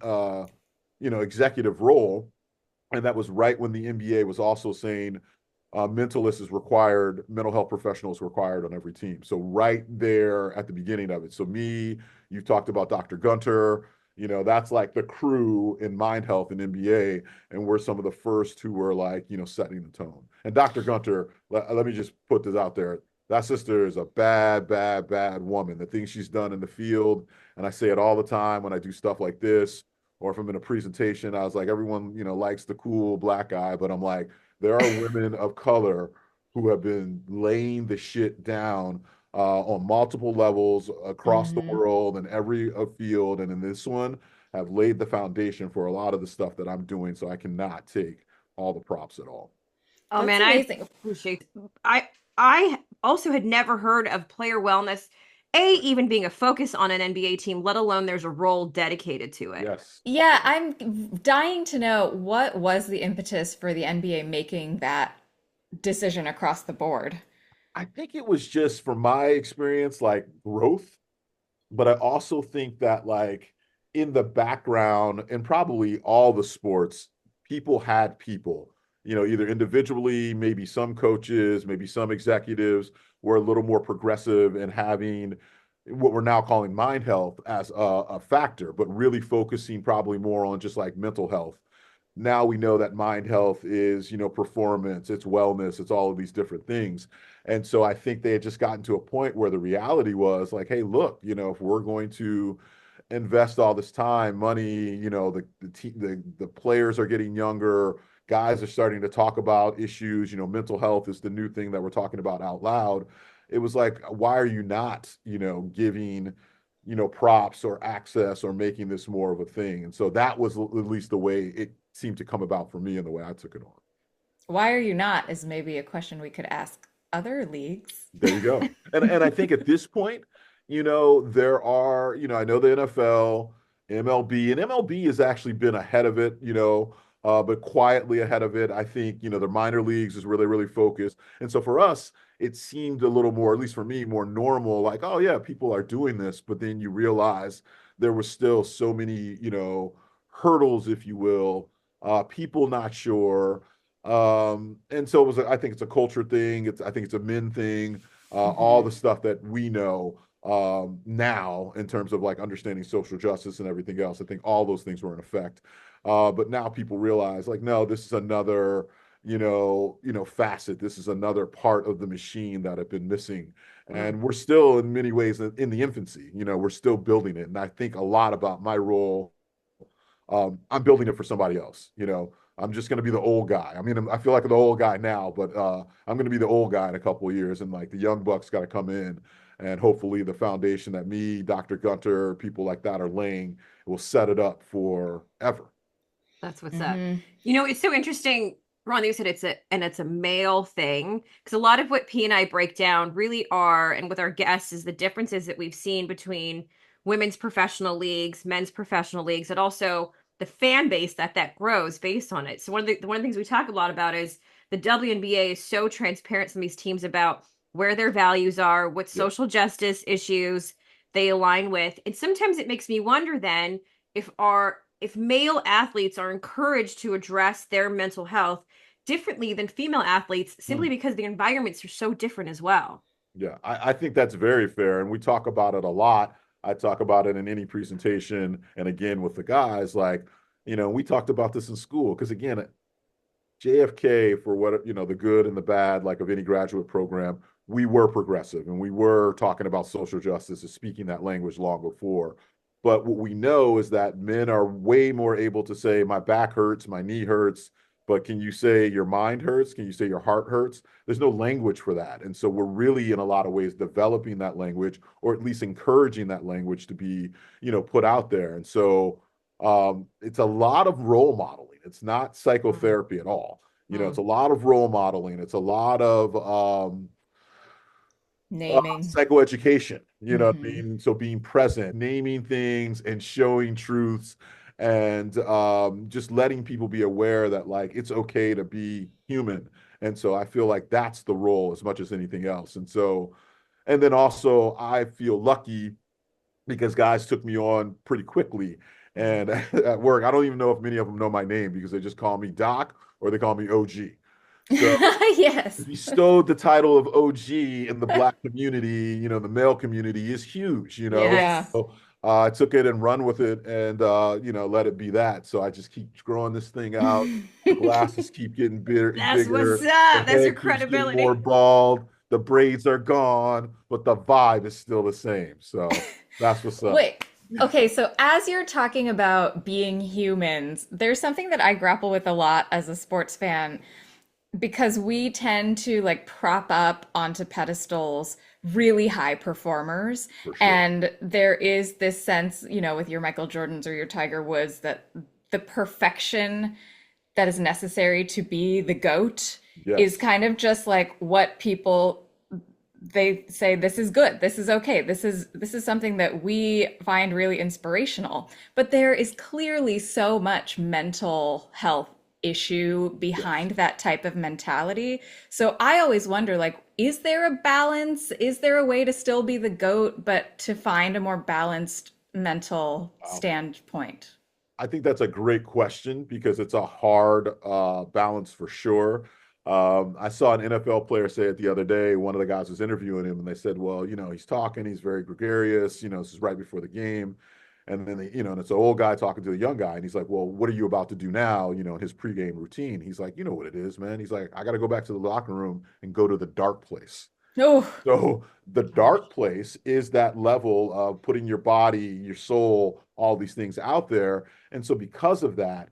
executive role. And that was right when the NBA was also saying mentalist is required, mental health professionals required on every team. So right there at the beginning of it. So me, you talked about Dr. Gunter, that's like the crew in mind health and NBA. And we're some of the first who were like, setting the tone. And Dr. Gunter, let me just put this out there. That sister is a bad, bad, bad woman. The things she's done in the field, and I say it all the time when I do stuff like this, or if I'm in a presentation, I was like, everyone, likes the cool black guy, but I'm like, there are women of color who have been laying the shit down on multiple levels across the Hmm. world and every field. And in this one, have laid the foundation for a lot of the stuff that I'm doing. So I cannot take all the props at all. Oh That's man, I amazing. appreciate. I also had never heard of player wellness, Right. even being a focus on an NBA team, let alone there's a role dedicated to it. Yes. Yeah, Yes. I'm dying to know what was the impetus for the NBA making that decision across the board. I think it was just from my experience, like growth. But I also think that like in the background and probably all the sports, people had people, either individually, maybe some coaches, maybe some executives were a little more progressive in having what we're now calling mind health as a factor, but really focusing probably more on just like mental health. Now we know that mind health is, performance, it's wellness, it's all of these different things. And so I think they had just gotten to a point where the reality was like, hey, look, if we're going to invest all this time, money, the players are getting younger, guys are starting to talk about issues, mental health is the new thing that we're talking about out loud. It was like, why are you not, giving props or access or making this more of a thing? And so that was at least the way it seemed to come about for me and the way I took it on. Why are you not is maybe a question we could ask other leagues. There you go. And I think at this point, there are, I know the NFL, MLB, and MLB has actually been ahead of it, but quietly ahead of it. I think, the minor leagues is really, really focused. And so for us, it seemed a little more, at least for me, more normal, like, oh yeah, people are doing this, but then you realize there was still so many, hurdles, if you will, people not sure. And so I think it's a culture thing. I think it's a men thing, all Hmm. the stuff that we know. now in terms of like understanding social justice and everything else. I think all those things were in effect. But now people realize like, no, this is another, facet. This is another part of the machine that have been missing. Mm. And we're still in many ways in the infancy, we're still building it. And I think a lot about my role. I'm building it for somebody else, I'm just going to be the old guy. I mean, I feel like the old guy now, but I'm going to be the old guy in a couple of years, and like the young bucks got to come in, and hopefully the foundation that me, Dr. Gunter, people like that are laying will set it up for ever. That's what's up. Hmm. It's so interesting, Ron, that you said it's a male thing, because a lot of what P and I break down really are, and with our guests, is the differences that we've seen between women's professional leagues, men's professional leagues, and also the fan base that grows based on it. So one of the things we talk a lot about is the WNBA is so transparent to these teams about where their values are, what Yeah. social justice issues they align with. And sometimes it makes me wonder then if male athletes are encouraged to address their mental health differently than female athletes simply Mm. because the environments are so different as well. Yeah, I think that's very fair. And we talk about it a lot. I talk about it in any presentation. And again, with the guys, like, we talked about this in school. Because again, JFK, for what, the good and the bad, like of any graduate program, we were progressive and we were talking about social justice and speaking that language long before. But what we know is that men are way more able to say, my back hurts, my knee hurts, but can you say your mind hurts? Can you say your heart hurts? There's no language for that. And so we're really, in a lot of ways, developing that language, or at least encouraging that language to be, put out there. And so it's a lot of role modeling. It's not Mm, psychotherapy at all. It's mm, a lot of role modeling. It's a lot of Naming. psychoeducation. You know what I Hmm. mean? So being present, naming things, and showing truths, and just letting people be aware that like it's okay to be human. And so I feel like that's the role as much as anything else. And so, and then also I feel lucky because guys took me on pretty quickly. mm. And at work, I don't even know if many of them know my name because they just call me Doc or they call me OG. So Yes. bestowed the title of OG in the Black community, the male community is huge. Yeah. Yes. So I took it and run with it and, let it be that. So I just keep growing this thing out. The glasses keep getting bigger, That's what's bigger. The up. That's your head keeps getting more credibility. bald. The braids are gone, but the vibe is still the same. So that's what's up. Wait. Okay, so as you're talking about being humans, there's something that I grapple with a lot as a sports fan because we tend to like prop up onto pedestals really high performers. For sure. And there is this sense, with your Michael Jordans or your Tiger Woods, that the perfection that is necessary to be the GOAT is Yes. kind of just like what people they say this is good, this is okay, this is something that we find really inspirational, but there is clearly so much mental health issue Yes. behind that type of mentality. So I always wonder, like, is there a balance, is there a way to still be the goat but to find a more balanced mental Wow. standpoint? I think that's a great question because it's a hard balance for sure. I saw an NFL player say it the other day. One of the guys was interviewing him, and they said, "Well, he's talking. He's very gregarious. This is right before the game." And then and it's an old guy talking to a young guy, and he's like, "Well, what are you about to do now?" In his pregame routine. He's like, "You know what it is, man." He's like, "I got to go back to the locker room and go to the dark place." Oh. So the dark place is that level of putting your body, your soul, all these things out there. And so because of that,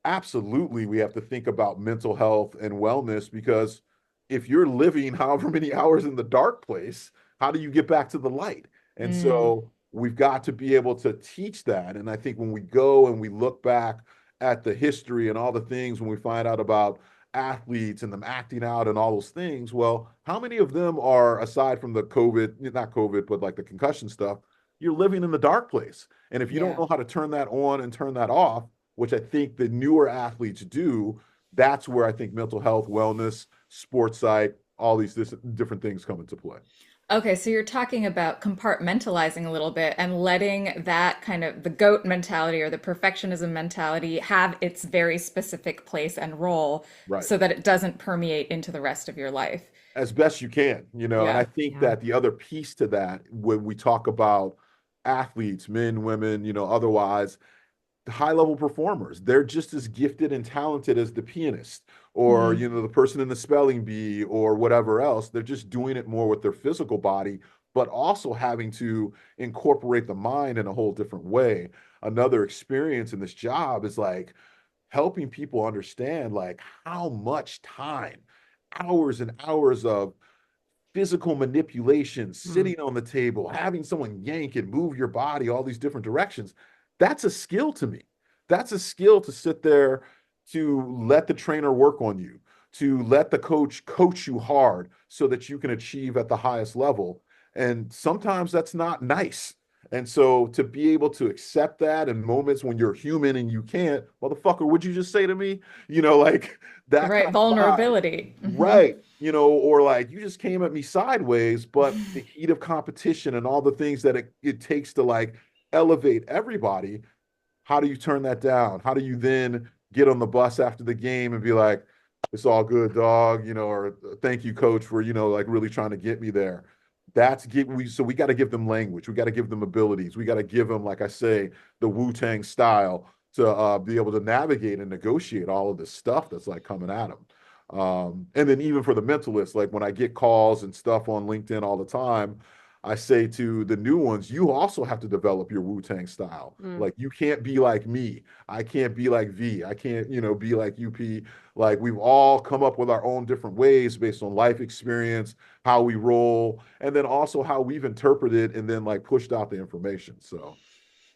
absolutely we have to think about mental health and wellness because if you're living however many hours in the dark place, how do you get back to the light? And Mm. so we've got to be able to teach that. And I think when we go and we look back at the history and all the things, when we find out about athletes and them acting out and all those things, well, how many of them are, aside from the COVID, not COVID, but like the concussion stuff, you're living in the dark place. And if you don't Yeah. know how to turn that on and turn that off, which I think the newer athletes do, that's where I think mental health, wellness, sports psych, all these different things come into play. Okay, so you're talking about compartmentalizing a little bit and letting that kind of the goat mentality or the perfectionism mentality have its very specific place and role Right. so that it doesn't permeate into the rest of your life. As best you can, and I Yeah. think Yeah. that the other piece to that, when we talk about athletes, men, women, otherwise, high level performers, they're just as gifted and talented as the pianist or Hmm. the person in the spelling bee or whatever else. They're just doing it more with their physical body, but also having to incorporate the mind in a whole different way. Another experience in this job is like helping people understand like how much time, hours and hours of physical manipulation, Mm. sitting on the table, having someone yank and move your body all these different directions. That's a skill to me. That's a skill to sit there, to let the trainer work on you, to let the coach you hard so that you can achieve at the highest level. And sometimes that's not nice. And so to be able to accept that in moments when you're human and you can't, motherfucker, would you just say to me, like that Right, kind of vibe. vulnerability. Right. Or like you just came at me sideways, but the heat of competition and all the things that it takes to like elevate everybody, how do you turn that down? How do you then get on the bus after the game and be like, it's all good, dog, or thank you, coach, for, like really trying to get me there. So we got to give them language. We got to give them abilities. We got to give them, like I say, the Wu-Tang style to be able to navigate and negotiate all of this stuff that's like coming at them. And then even for the mentalists, like when I get calls and stuff on LinkedIn all the time, I say to the new ones, you also have to develop your Wu-Tang style. Mm. Like you can't be like me. I can't be like V. I can't, be like UP. Like we've all come up with our own different ways based on life experience, how we roll, and then also how we've interpreted and then like pushed out the information. So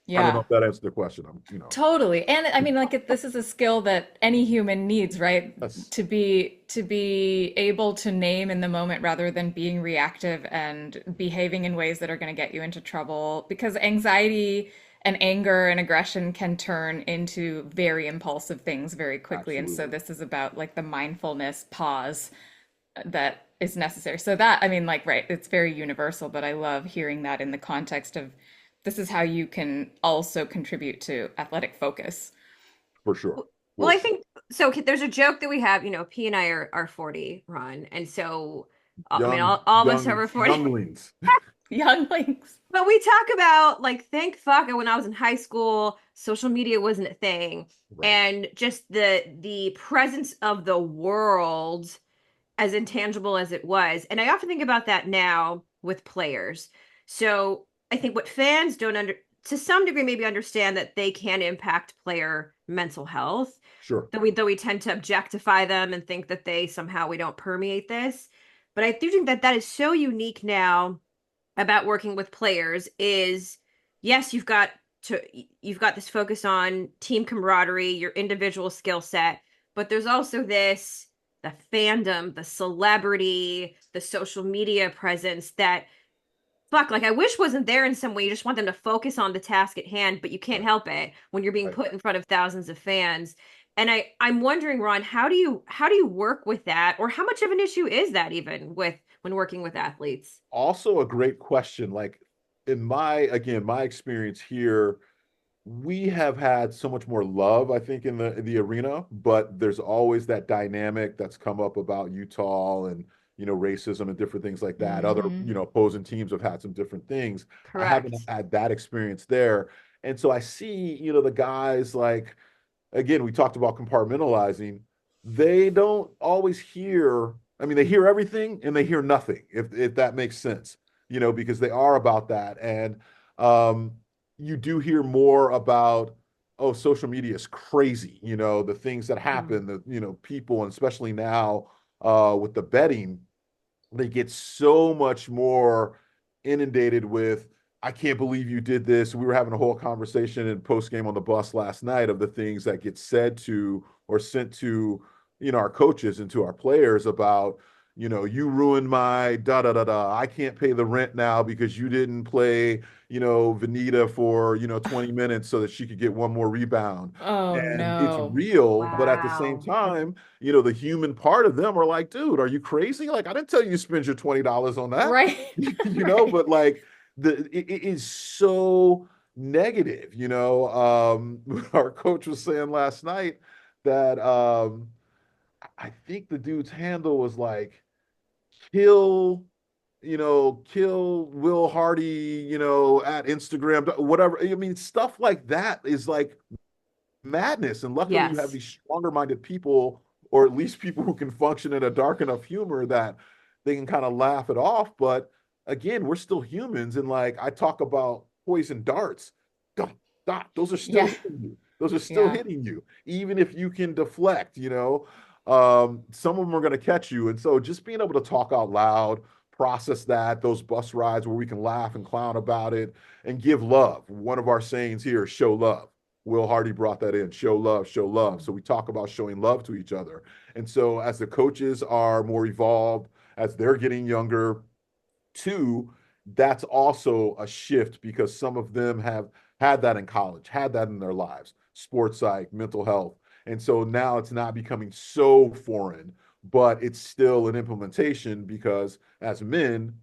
I don't know Yeah. if that answers the question. Totally. And I mean, like this is a skill that any human needs, right? That's To be able to name in the moment rather than being reactive and behaving in ways that are going to get you into trouble because anxiety and anger and aggression can turn into very impulsive things very quickly. And so absolutely this is about like the mindfulness pause that is necessary. So that, I mean, like, right, it's very universal, but I love hearing that in the context of this is how you can also contribute to athletic focus. for sure. Well, For I sure. think so. There's a joke that we have, P and I are 40, Ron. And so, I mean, all of us are over 40. Younglings. Younglings. But we talk about like, thank fuck, when I was in high school, social media wasn't a thing. Right. And just the presence of the world as intangible as it was. And I often think about that now with players. So I think what fans don't to some degree maybe understand that they can impact player mental health. Sure. Though we tend to objectify them and think that they somehow we don't permeate this. But I do think that that is so unique now about working with players is yes, you've got this focus on team camaraderie, your individual skill set, but there's also this the fandom, the celebrity, the social media presence that fuck, like I wish wasn't there in some way. You just want them to focus on the task at hand, but you can't Right. help it when you're being Right. put in front of thousands of fans. And I'm wondering, Ron, how do you work with that, or how much of an issue is that even with when working with athletes? Also a great question. Like my experience here, we have had so much more love, I think, in the arena, but there's always that dynamic that's come up about Utah and racism and different things like that. Other Hmm. opposing teams have had some different things. I haven't Correct. had that experience there, and so I see the guys like again, we talked about compartmentalizing. They don't always hear, I mean, they hear everything and they hear nothing, if that makes sense, because they are about that. And um, you do hear more about, oh, social media is crazy, the things that Mm. happen, the, people, and especially now with the betting, they get so much more inundated with I can't believe you did this. We were having a whole conversation in post game on the bus last night of the things that get said to or sent to our coaches and to our players about You ruined my da da da da. I can't pay the rent now because you didn't play, Vanita for, 20 minutes so that she could get one more rebound. Oh And it's no. real, but at the same Wow. time, the human part of them are like, dude, are you crazy? Like, I didn't tell you to spend your $20 on that, Right. Right. but like it is so negative, our coach was saying last night that I think the dude's handle was like kill, kill Will Hardy, at Instagram, whatever. I mean, stuff like that is like madness. And luckily, you have Yes. these stronger minded people, or at least people who can function in a dark enough humor that they can kind of laugh it off. But again, we're still humans. And like I talk about poison darts, dot, dot, those are still Yeah. hitting you. Those are still Yeah. hitting you, even if you can deflect, some of them are going to catch you. And so just being able to talk out loud, process that, those bus rides where we can laugh and clown about it and give love. One of our sayings here is show love. Will Hardy brought that in, show love, show love. So we talk about showing love to each other. And so as the coaches are more evolved, as they're getting younger, too, that's also a shift because some of them have had that in college, had that in their lives, sports psych, mental health. And so now it's not becoming so foreign, but it's still an implementation because as men,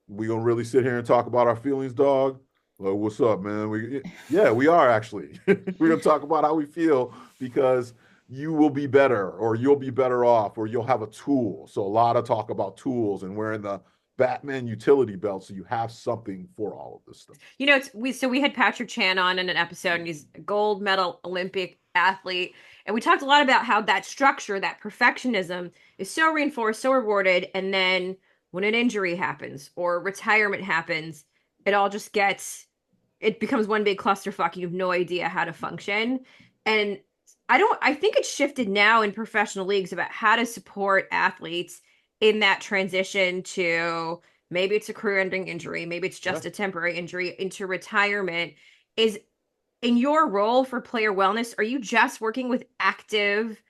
we gonna really sit here and talk about our feelings, dog? Like, what's up, man? Yeah, we are actually. We're gonna talk about how we feel because you will be better, or you'll be better off, or you'll have a tool. So a lot of talk about tools and wearing the Batman utility belt, so you have something for all of this stuff. We had Patrick Chan on in an episode, and he's a gold medal Olympic athlete, and we talked a lot about how that structure, that perfectionism, is so reinforced, so rewarded, and then when an injury happens or retirement happens, it becomes one big clusterfuck. You have no idea how to function, and I think it's shifted now in professional leagues about how to support athletes in that transition to maybe it's a career-ending injury, maybe it's Yeah. just a temporary injury into retirement. Is in your role for player wellness, are you just working with active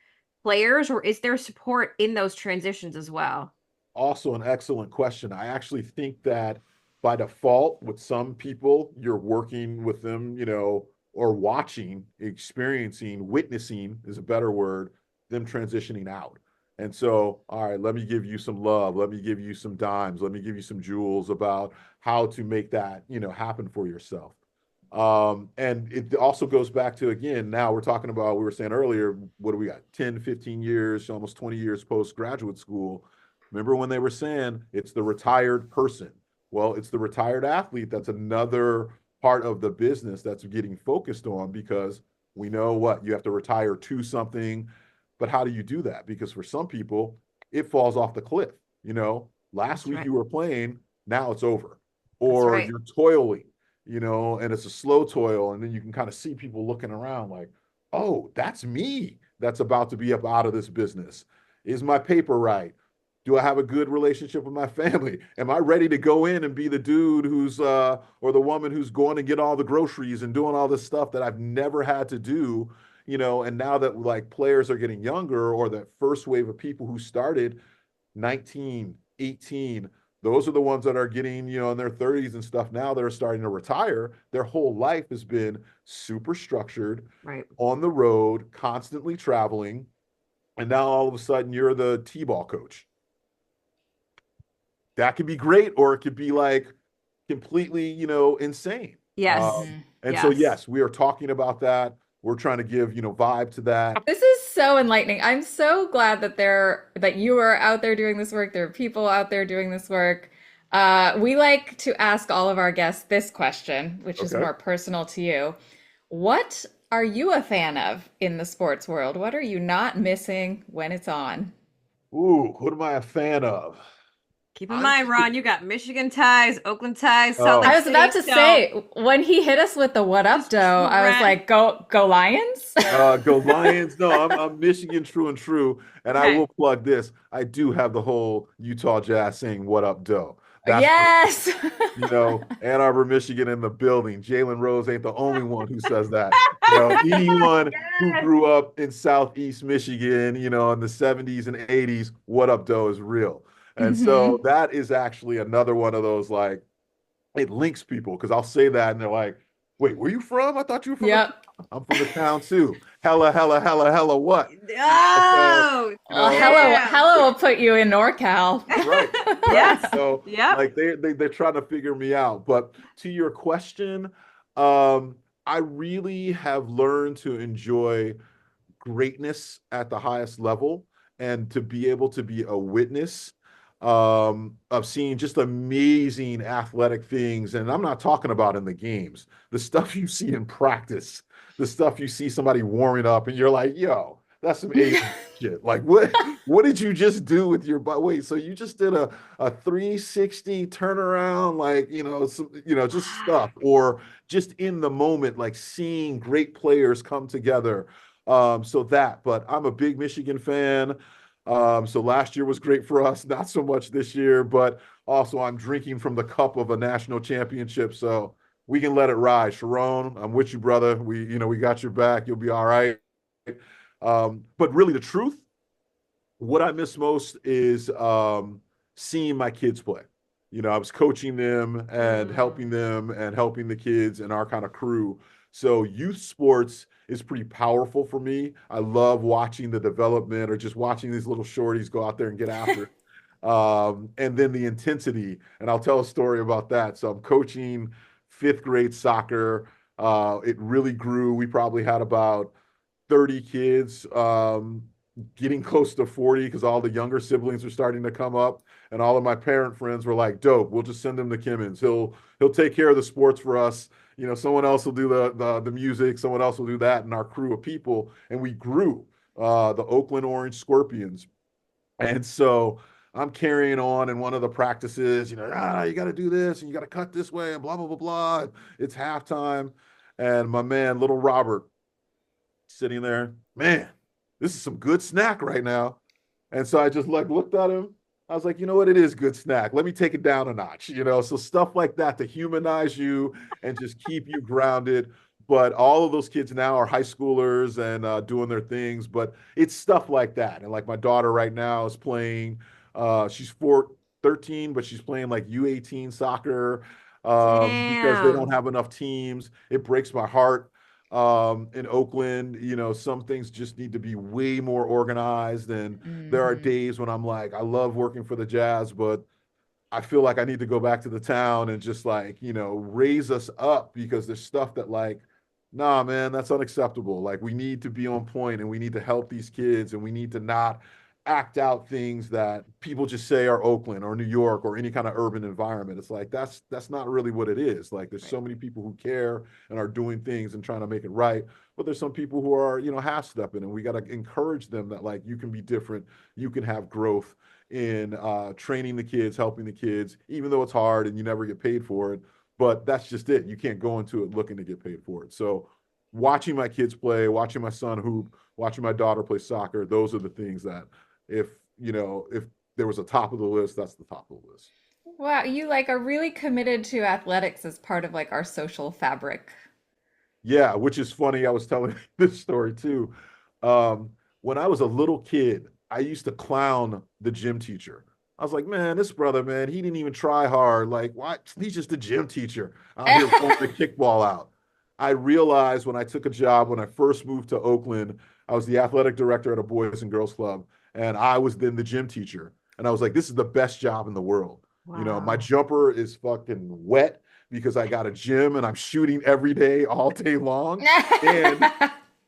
players, or is there support in those transitions as well? Also, an excellent question. I actually think that by default, with some people, you're working with them, or watching, experiencing, witnessing is a better word, them transitioning out. And so, all right, let me give you some love. Let me give you some dimes. Let me give you some jewels about how to make that, happen for yourself. And it also goes back to, again, now we're talking about, we were saying earlier, what do we got? 10, 15 years, almost 20 years post graduate school. Remember when they were saying it's the retired person? Well, it's the retired athlete. That's another part of the business that's getting focused on because we know what you have to retire to something. But how do you do that? Because for some people, it falls off the cliff. Last That's week right. you were playing, now it's over, That's or right. you're toiling, and it's a slow toil. And then you can kind of see people looking around like, oh, that's me that's about to be up out of this business. Is my paper right? Do I have a good relationship with my family? Am I ready to go in and be the dude who's or the woman who's going to get all the groceries and doing all this stuff that I've never had to do, and now that like players are getting younger, or that first wave of people who started 19, 18, those are the ones that are getting, in their 30s and stuff now that are starting to retire. Their whole life has been super structured, Right. on the road, constantly traveling, and now all of a sudden you're the T-ball coach. That could be great, or it could be like completely, insane. Yes. Mhm. And so, Yes. yes, we are talking about that. We're trying to give, vibe to that. This is so enlightening. I'm so glad that you are out there doing this work. There are people out there doing this work. We like to ask all of our guests this question, which is Okay. more personal to you. What are you a fan of in the sports world? What are you not missing when it's on? Ooh, what am I a fan of? Keep in I'm mind, Ron, you got Michigan ties, Oakland ties, Salt oh, Lake I was about City. to So say, when he hit us with the what up just dough, I was trend. like, go Lions. go Lions. No, I'm Michigan true and true. And I Okay. will plug this. I do have the whole Utah Jazz saying "What up, Doe." That's for Yes. Ann Arbor, Michigan in the building. Jalen Rose ain't the only one who says that. Anyone who Yes. grew up in Southeast Michigan, in the 70s and 80s, what up, doe is real. And so Hmm. that is actually another one of those, like, it links people because I'll say that and they're like, wait, where you from? I thought you were from the town. Yep. I'm from the town too. Hella, hella, hella, hella what? So, Oh, Well, hello, damn. hello will put you in NorCal. right, right. Yes. So Yep. like they're trying to figure me out. But to your question, um, I really have learned to enjoy greatness at the highest level and to be able to be a witness of seeing just amazing athletic things. And I'm not talking about in the games, the stuff you see in practice, the stuff you see somebody warming up and you're like, yo, that's some alien shit. Like what did you just do with your butt? Wait, so you just did a 360 turnaround, like, just stuff, or just in the moment, like seeing great players come together. But I'm a big Michigan fan. So last year was great for us, not so much this year, but also I'm drinking from the cup of a national championship. So we can let it ride. Sharon, I'm with you, brother. We got your back. You'll be all right. But really the truth, what I miss most is seeing my kids play. I was coaching them and helping Mm. them and helping the kids and our kind of crew. So youth sports is pretty powerful for me. I love watching the development or just watching these little shorties go out there and get after it. And then the intensity. And I'll tell a story about that. So I'm coaching fifth grade soccer. It really grew. We probably had about 30 kids, getting close to 40 because all the younger siblings are starting to come up. And all of my parent friends were like, dope, we'll just send him to Kimmons. He'll take care of the sports for us. Someone else will do the music, someone else will do that, and our crew of people. And we grew the Oakland Orange Scorpions. And so I'm carrying on in one of the practices, you got to do this and you got to cut this way and blah, blah, blah, blah. It's halftime. And my man, little Robert, sitting there, man, this is some good snack right now. And so I just like looked at him. I was like, you know what? It is good snack. Let me take it down a notch, So stuff like that to humanize you and just keep you grounded. But all of those kids now are high schoolers and doing their things. But it's stuff like that. And like my daughter right now is playing, she's 13, but she's playing like U18 soccer because they don't Damn. have enough teams. It breaks my heart in Oakland. Some things just need to be way more organized. And there are Hmm. days when I'm like, I love working for the Jazz, but I feel like I need to go back to the town and just like, raise us up because there's stuff that like, nah, man, that's unacceptable. Like we need to be on point and we need to help these kids and we need to not act out things that people just say are Oakland or New York or any kind of urban environment. It's like that's not really what it is. Like there's Right. so many people who care and are doing things and trying to make it right. But there's some people who are, half stepping and we got to encourage them that like you can be different, you can have growth in training the kids, helping the kids, even though it's hard and you never get paid for it. But that's just it. You can't go into it looking to get paid for it. So watching my kids play, watching my son hoop, watching my daughter play soccer, those are the things that if if there was a top of the list, that's the top of the list. Wow, you like are really committed to athletics as part of like our social fabric. Yeah, which is funny. I was telling this story too. Um, when I was a little kid, I used to clown the gym teacher. I was like, man, this brother, man, he didn't even try hard. Like, what? He's just a gym teacher out here pulling the kickball out. I realized when I took a job when I first moved to Oakland, I was the athletic director at a Boys and Girls Club, and I was then the gym teacher. And I was like, this is the best job in the world. My Wow. jumper is fucking wet because I got a gym and I'm shooting every day, all day long. And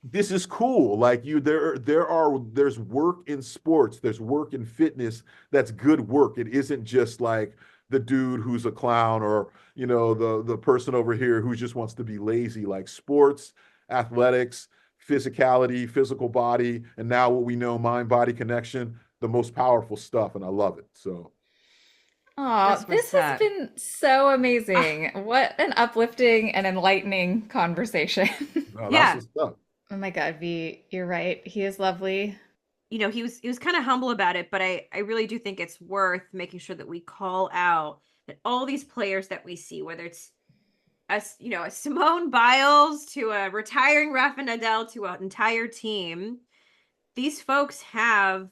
this is cool. Like there's work in sports, there's work in fitness that's good work. It isn't just like the dude who's a clown or the person over here who just wants to be lazy. Like sports, athletics, physicality, physical body, and now what we know, mind body connection, the most powerful stuff. And I love it. So Oh, That's this what's has up. been so Ah, amazing. What an uplifting and enlightening conversation. no, that's yeah. the stuff. Oh my God, V, you're right. He is lovely. He was kind of humble about it, but I really do think it's worth making sure that we call out that all these players that we see, whether it's a Simone Biles to a retiring Rafa Nadal to an entire team, these folks have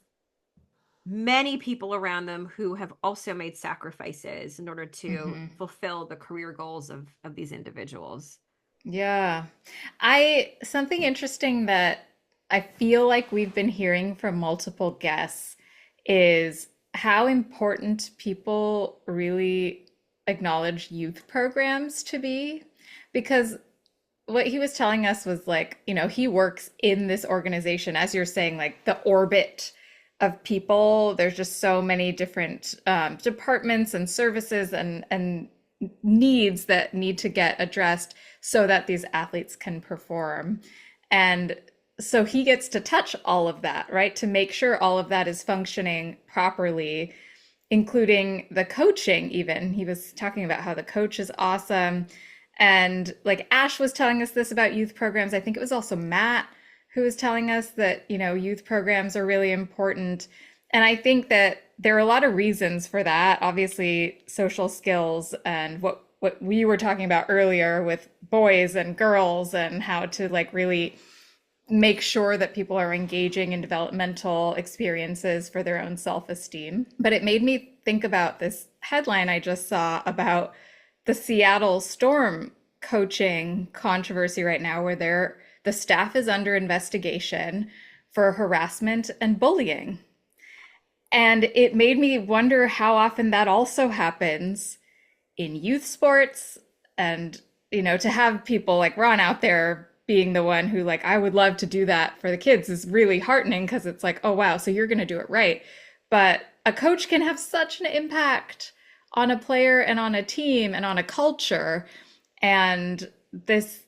many people around them who have also made sacrifices in order to Hmm. fulfill the career goals of these individuals. Yeah. Something interesting that I feel like we've been hearing from multiple guests is how important people really acknowledge youth programs to be. Because what he was telling us was like, he works in this organization, as you're saying, like the orbit of people. There's just so many different departments and services and needs that need to get addressed so that these athletes can perform. And so he gets to touch all of that, right? To make sure all of that is functioning properly, including the coaching, even. He was talking about how the coach is awesome. And like Ash was telling us this about youth programs. I think it was also Matt who was telling us that, youth programs are really important. And I think that there are a lot of reasons for that. Obviously, social skills and what we were talking about earlier with boys and girls and how to like really make sure that people are engaging in developmental experiences for their own self-esteem. But it made me think about this headline I just saw about the Seattle Storm coaching controversy right now, where the staff is under investigation for harassment and bullying. And it made me wonder how often that also happens in youth sports. And, to have people like Ron out there being the one who, like, I would love to do that for the kids is really heartening because it's like, oh, wow, so you're going to do it right. But a coach can have such an impact on a player and on a team and on a culture. And this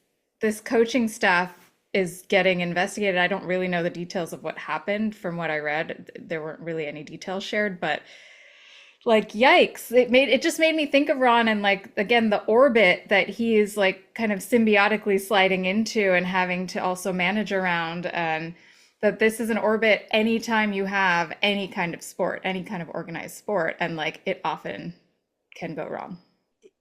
coaching staff is getting investigated. I don't really know the details of what happened. From what I read, there weren't really any details shared, but like yikes, it just made me think of Ron and like again the orbit that he is like kind of symbiotically sliding into and having to also manage around, and that this is an orbit anytime you have any kind of sport, any kind of organized sport, and like it often can go wrong.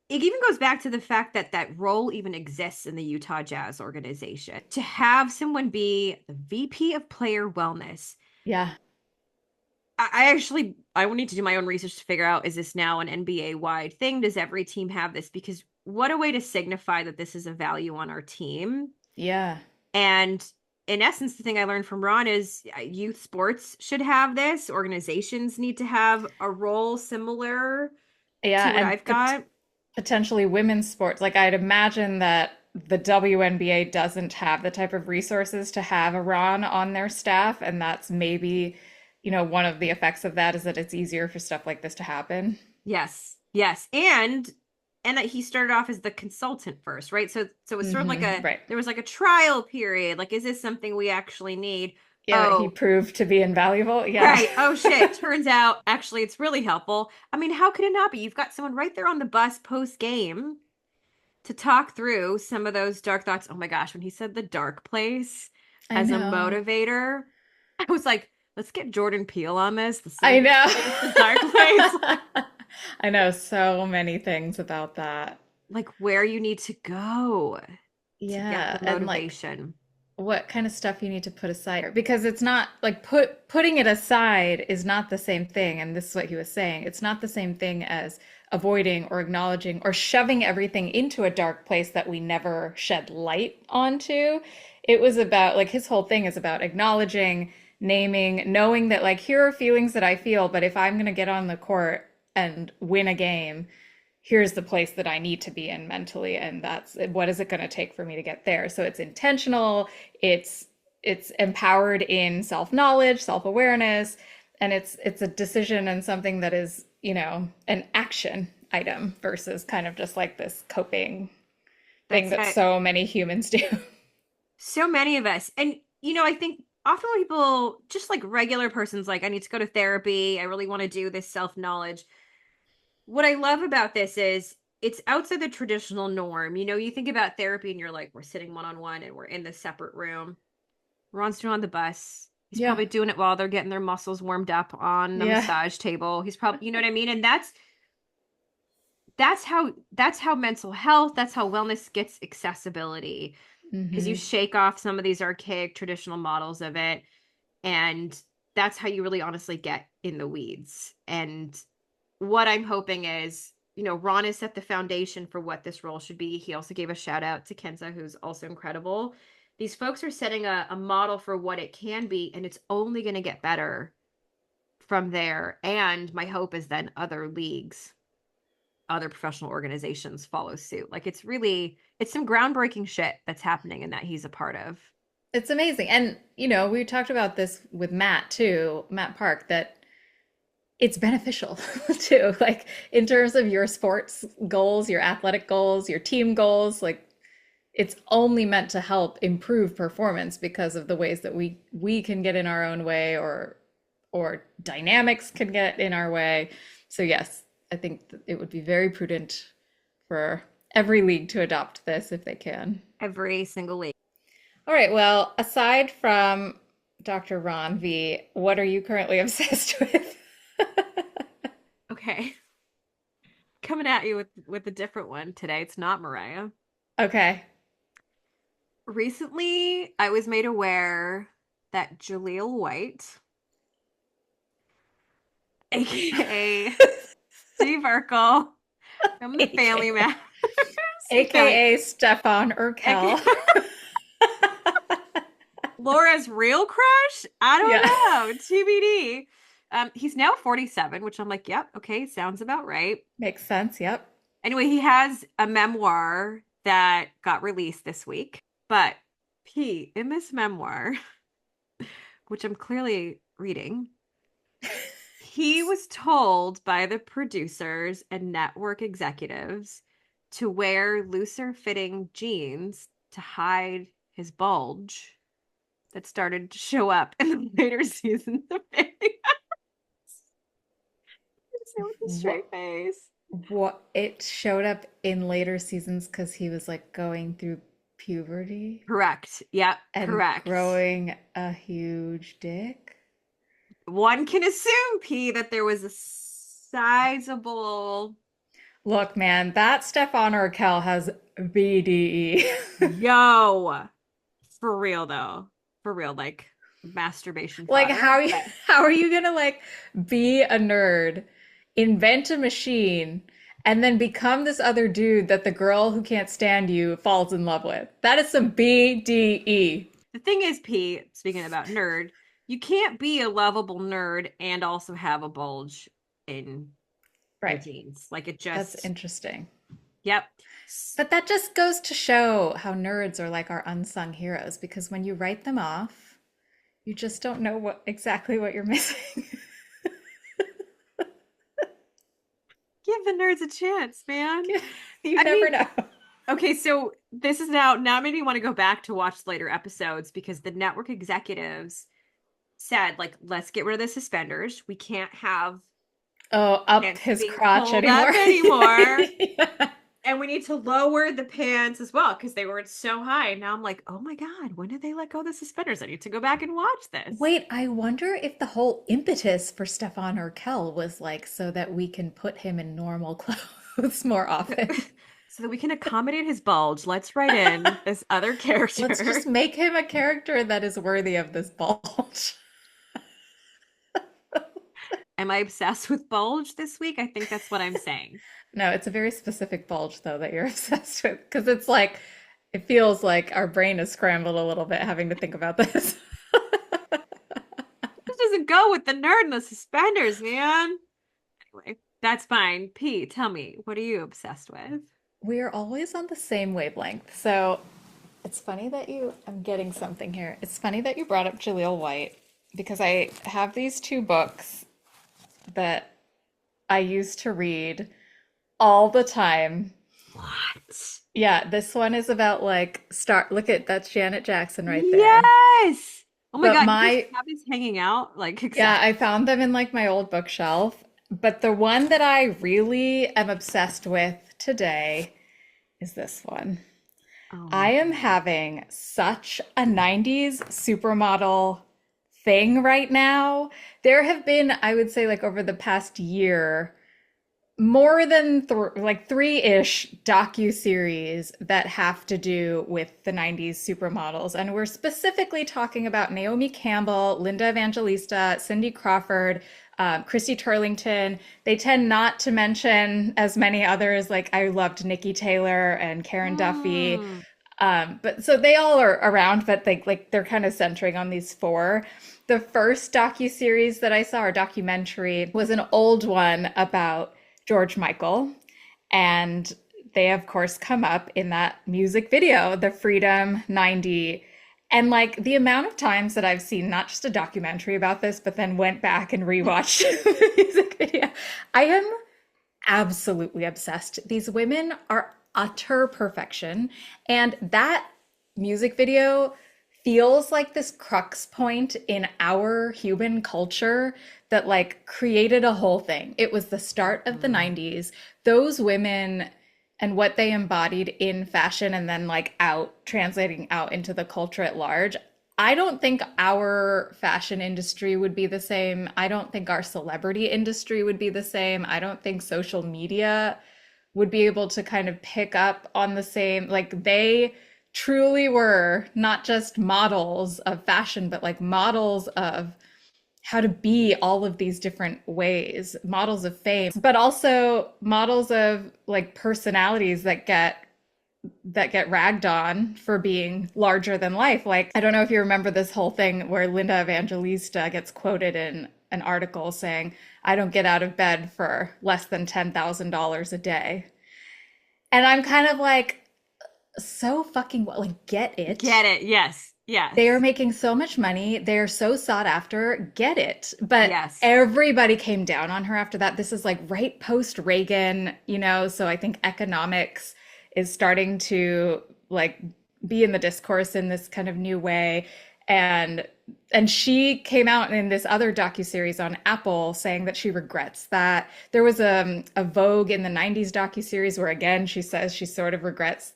It even goes back to the fact that that role even exists in the Utah Jazz organization. To have someone be the VP of player wellness, Yeah. I will need to do my own research to figure out, is this now an NBA wide thing? Does every team have this? Because what a way to signify that this is a value on our team. Yeah. And in essence, the thing I learned from Ron is youth sports should have this. Organizations need to have a role similar to Yeah, what and I've got. potentially women's sports. Like I'd imagine that the WNBA doesn't have the type of resources to have a Ron on their staff, and that's maybe, one of the effects of that is that it's easier for stuff like this to happen. Yes. Yes. And he started off as the consultant first, right? So it's sort of like Right. there was like a trial period. Like, is this something we actually need? Yeah, that he Oh, proved to be invaluable. Yeah. right. Oh shit. Turns out actually it's really helpful. I mean, how could it not be? You've got someone right there on the bus post game to talk through some of those dark thoughts. Oh my gosh, when he said the dark place I as a know. motivator, I was like, let's get Jordan Peele on this. The I safe place, the dark place. know. I know so many things about that. Like where you need to go to get Yeah, the and like motivation. what kind of stuff you need to put aside, because it's not like putting it aside is not the same thing, and this is what he was saying. It's not the same thing as avoiding or acknowledging or shoving everything into a dark place that we never shed light onto. It was about like his whole thing is about acknowledging, naming, knowing that like here are feelings that I feel, but if I'm going to get on the court and win a game, here's the place that I need to be in mentally, and that's what is it going to take for me to get there. So it's intentional, it's empowered in self-knowledge, self-awareness, and it's a decision and something that is, an action item versus kind of just like this coping thing That's that it. so many humans do. So many of us. And, I think often when people, just like regular persons, like, I need to go to therapy, I really want to do this self knowledge. What I love about this is it's outside the traditional norm. You think about therapy and you're like, we're sitting one on one and we're in this separate room. Ron's doing on the bus. He's Yeah. probably doing it while they're getting their muscles warmed up on the Yeah. massage table. He's probably, you know what I mean? And that's that's how mental health, that's how wellness gets accessibility, is you Hmm. shake off some of these archaic traditional models of it, and that's how you really honestly get in the weeds. And what I'm hoping is, Ron has set the foundation for what this role should be. He also gave a shout out to Kenza, who's also incredible. These folks are setting a model for what it can be, and it's only going to get better from there. And my hope is then other leagues, other professional organizations follow suit. Like it's some groundbreaking shit that's happening and that he's a part of. It's amazing. And, we talked about this with Matt too, Matt Park, that it's beneficial too. Like in terms of your sports goals, your athletic goals, your team goals, like it's only meant to help improve performance because of the ways that we can get in our own way, or dynamics can get in our way. So yes, I think that it would be very prudent for every league to adopt this if they can. Every single league. All right, well, aside from Dr. Ron V, what are you currently obsessed with? Okay. Coming at you with a different one today. It's not Mariah. Okay. Recently, I was made aware that Jaleel White, aka Steve Urkel from the Family AKA, Matters, AKA Stefan Urkel. Laura's real crush? I don't Yeah. know. TBD. He's now 47, which I'm like, yep, okay, sounds about right. Makes sense. Yep. Anyway, he has a memoir that got released this week. But P, in this memoir, which I'm clearly reading, he was told by the producers and network executives to wear looser fitting jeans to hide his bulge that started to show up in the later seasons of Family Matters. With a straight face. What it showed up in later seasons because he was like going through puberty Correct. Yep, and correct. growing a huge dick. One can assume, P, that there was a sizable Look, man, that Stefan Urkel has BDE. yo. For real though. For real, like masturbation Like fodder. how are you gonna like be a nerd, invent a machine, and then become this other dude that the girl who can't stand you falls in love with? That is some BDE. The thing is, P, speaking about nerd, you can't be a lovable nerd and also have a bulge in your Right. jeans. Like it That's just, interesting. yep. But that just goes to show how nerds are like our unsung heroes because when you write them off, you just don't know exactly what you're missing. Give the nerds a chance, man. You I never mean, know. okay, so this is now made me want to go back to watch later episodes because the network executives said, like, let's get rid of the suspenders. We can't have Oh, up pants his being crotch pulled anymore. up anymore. Yeah. And we need to lower the pants as well because they were so high. Now I'm like, oh my God, when did they let go of the suspenders? I need to go back and watch this. Wait, I wonder if the whole impetus for Stefan Urkel was like so that we can put him in normal clothes more often. So that we can accommodate his bulge. Let's write in this other character. Let's just make him a character that is worthy of this bulge. Am I obsessed with bulge this week? I think that's what I'm saying. No, it's a very specific bulge though that you're obsessed with because it's like it feels like our brain is scrambled a little bit having to think about this. This doesn't go with the nerd and the suspenders, man. Anyway, that's fine. P, tell me, what are you obsessed with? We are always on the same wavelength. So it's funny that I'm getting something here. It's funny that you brought up Jaleel White because I have these two books that I used to read all the time. What? Yeah, this one is about like look at that's Janet Jackson right there. Yes. Oh my But God, you my just have these hanging out? Like, Yeah, I exactly. found them in like my old bookshelf. But the one that I really am obsessed with today is this one. Oh I my am God. having such a 90s supermodel thing right now. There have been, I would say, like over the past year, more than like three-ish docu-series that have to do with the 90s supermodels. And we're specifically talking about Naomi Campbell, Linda Evangelista, Cindy Crawford, Christy Turlington. They tend not to mention as many others. Like I loved Nikki Taylor and Karen Duffy. Mm. But so they all are around, but they're kind of centering on these four. The first docu-series that I saw, or documentary, was an old one about George Michael. And they, of course, come up in that music video, the Freedom 90. And like the amount of times that I've seen not just a documentary about this, but then went back and rewatched the music video, I am absolutely obsessed. These women are utter perfection. And that music video feels like this crux point in our human culture that like created a whole thing. It was the start of the 90s. Those women and what they embodied in fashion and then like translating out into the culture at large. I don't think our fashion industry would be the same. I don't think our celebrity industry would be the same. I don't think social media would be able to kind of pick up on the same, like they truly were not just models of fashion, but like models of how to be all of these different ways, models of fame, but also models of like personalities that get ragged on for being larger than life. Like, I don't know if you remember this whole thing where Linda Evangelista gets quoted in an article saying, I don't get out of bed for less than $10,000 a day. And I'm kind of like, so fucking well, like, get it. Get it. Yes. Yes. They are making so much money. They are so sought after. Get it. But Yes. everybody came down on her after that. This is like right post Reagan, you know, so I think economics is starting to like be in the discourse in this kind of new way. And she came out in this other docuseries on Apple saying that she regrets that. There was a Vogue in the 90s docuseries where again she says she sort of regrets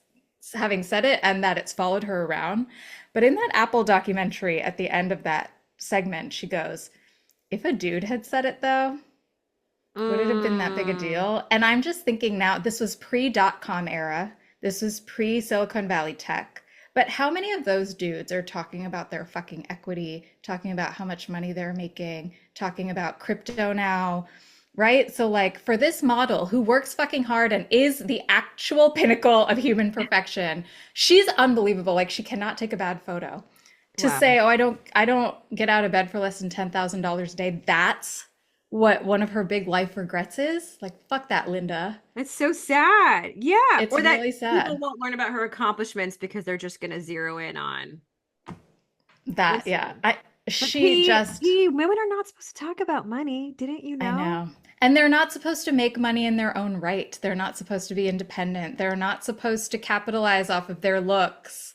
having said it and that it's followed her around. But in that Apple documentary at the end of that segment, she goes, if a dude had said it though, would it have been that big a deal? And I'm just thinking now, this was pre-dot-com era. This was pre-Silicon Valley tech. But how many of those dudes are talking about their fucking equity, talking about how much money they're making, talking about crypto now, right? So like for this model who works fucking hard and is the actual pinnacle of human perfection, she's unbelievable. Like she cannot take a bad photo. To Wow. say, oh, I don't get out of bed for less than $10,000 a day. That's what one of her big life regrets is. Like, fuck that, Linda. That's so sad. Yeah. It's Or that really people sad. won't learn about her accomplishments because they're just going to zero in on. That, yeah. Listen. I But she just women are not supposed to talk about money. Didn't you I know? know. And they're not supposed to make money in their own right. They're not supposed to be independent. They're not supposed to capitalize off of their looks,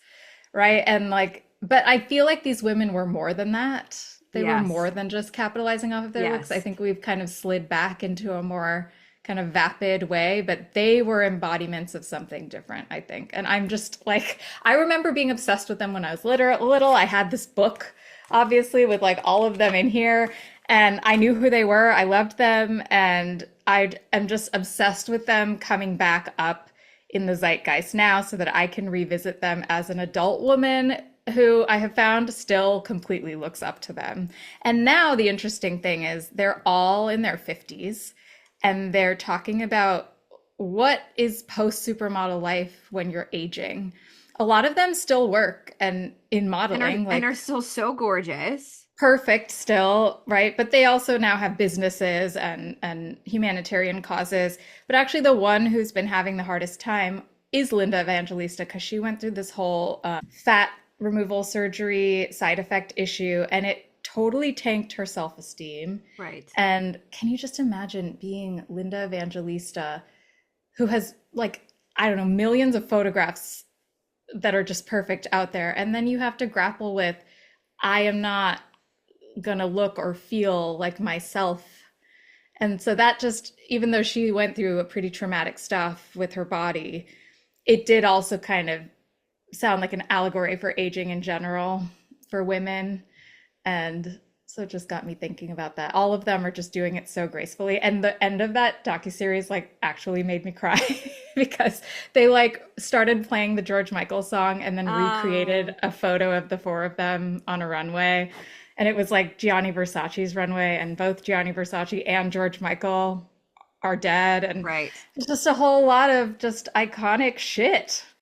right? And like, but I feel like these women were more than that. They were Yes. more than just capitalizing off of their looks. I Yes. think we've kind of slid back into a more kind of vapid way, but they were embodiments of something different, I think. And I'm just like, I remember being obsessed with them when I was little. I had this book, obviously, with like all of them in here, and I knew who they were. I loved them, and I am just obsessed with them coming back up in the zeitgeist now so that I can revisit them as an adult woman who I have found still completely looks up to them. And now the interesting thing is they're all in their 50s and they're talking about what is post supermodel life when you're aging. A lot of them still work and in modeling, And like are still so gorgeous. perfect still, right? But they also now have businesses and humanitarian causes. But actually, the one who's been having the hardest time is Linda Evangelista because she went through this whole fat removal surgery side effect issue, and it totally tanked her self-esteem. Right. And can you just imagine being Linda Evangelista, who has like, I don't know, millions of photographs that are just perfect out there, and then you have to grapple with, I am not gonna look or feel like myself. And so that just, even though she went through a pretty traumatic stuff with her body, it did also kind of sound like an allegory for aging in general for women. And So it just got me thinking about that. All of them are just doing it so gracefully. And the end of that docuseries like actually made me cry because they like started playing the George Michael song and then recreated Oh, a photo of the four of them on a runway. And it was like Gianni Versace's runway, and both Gianni Versace and George Michael are dead. And right. it's just a whole lot of just iconic shit.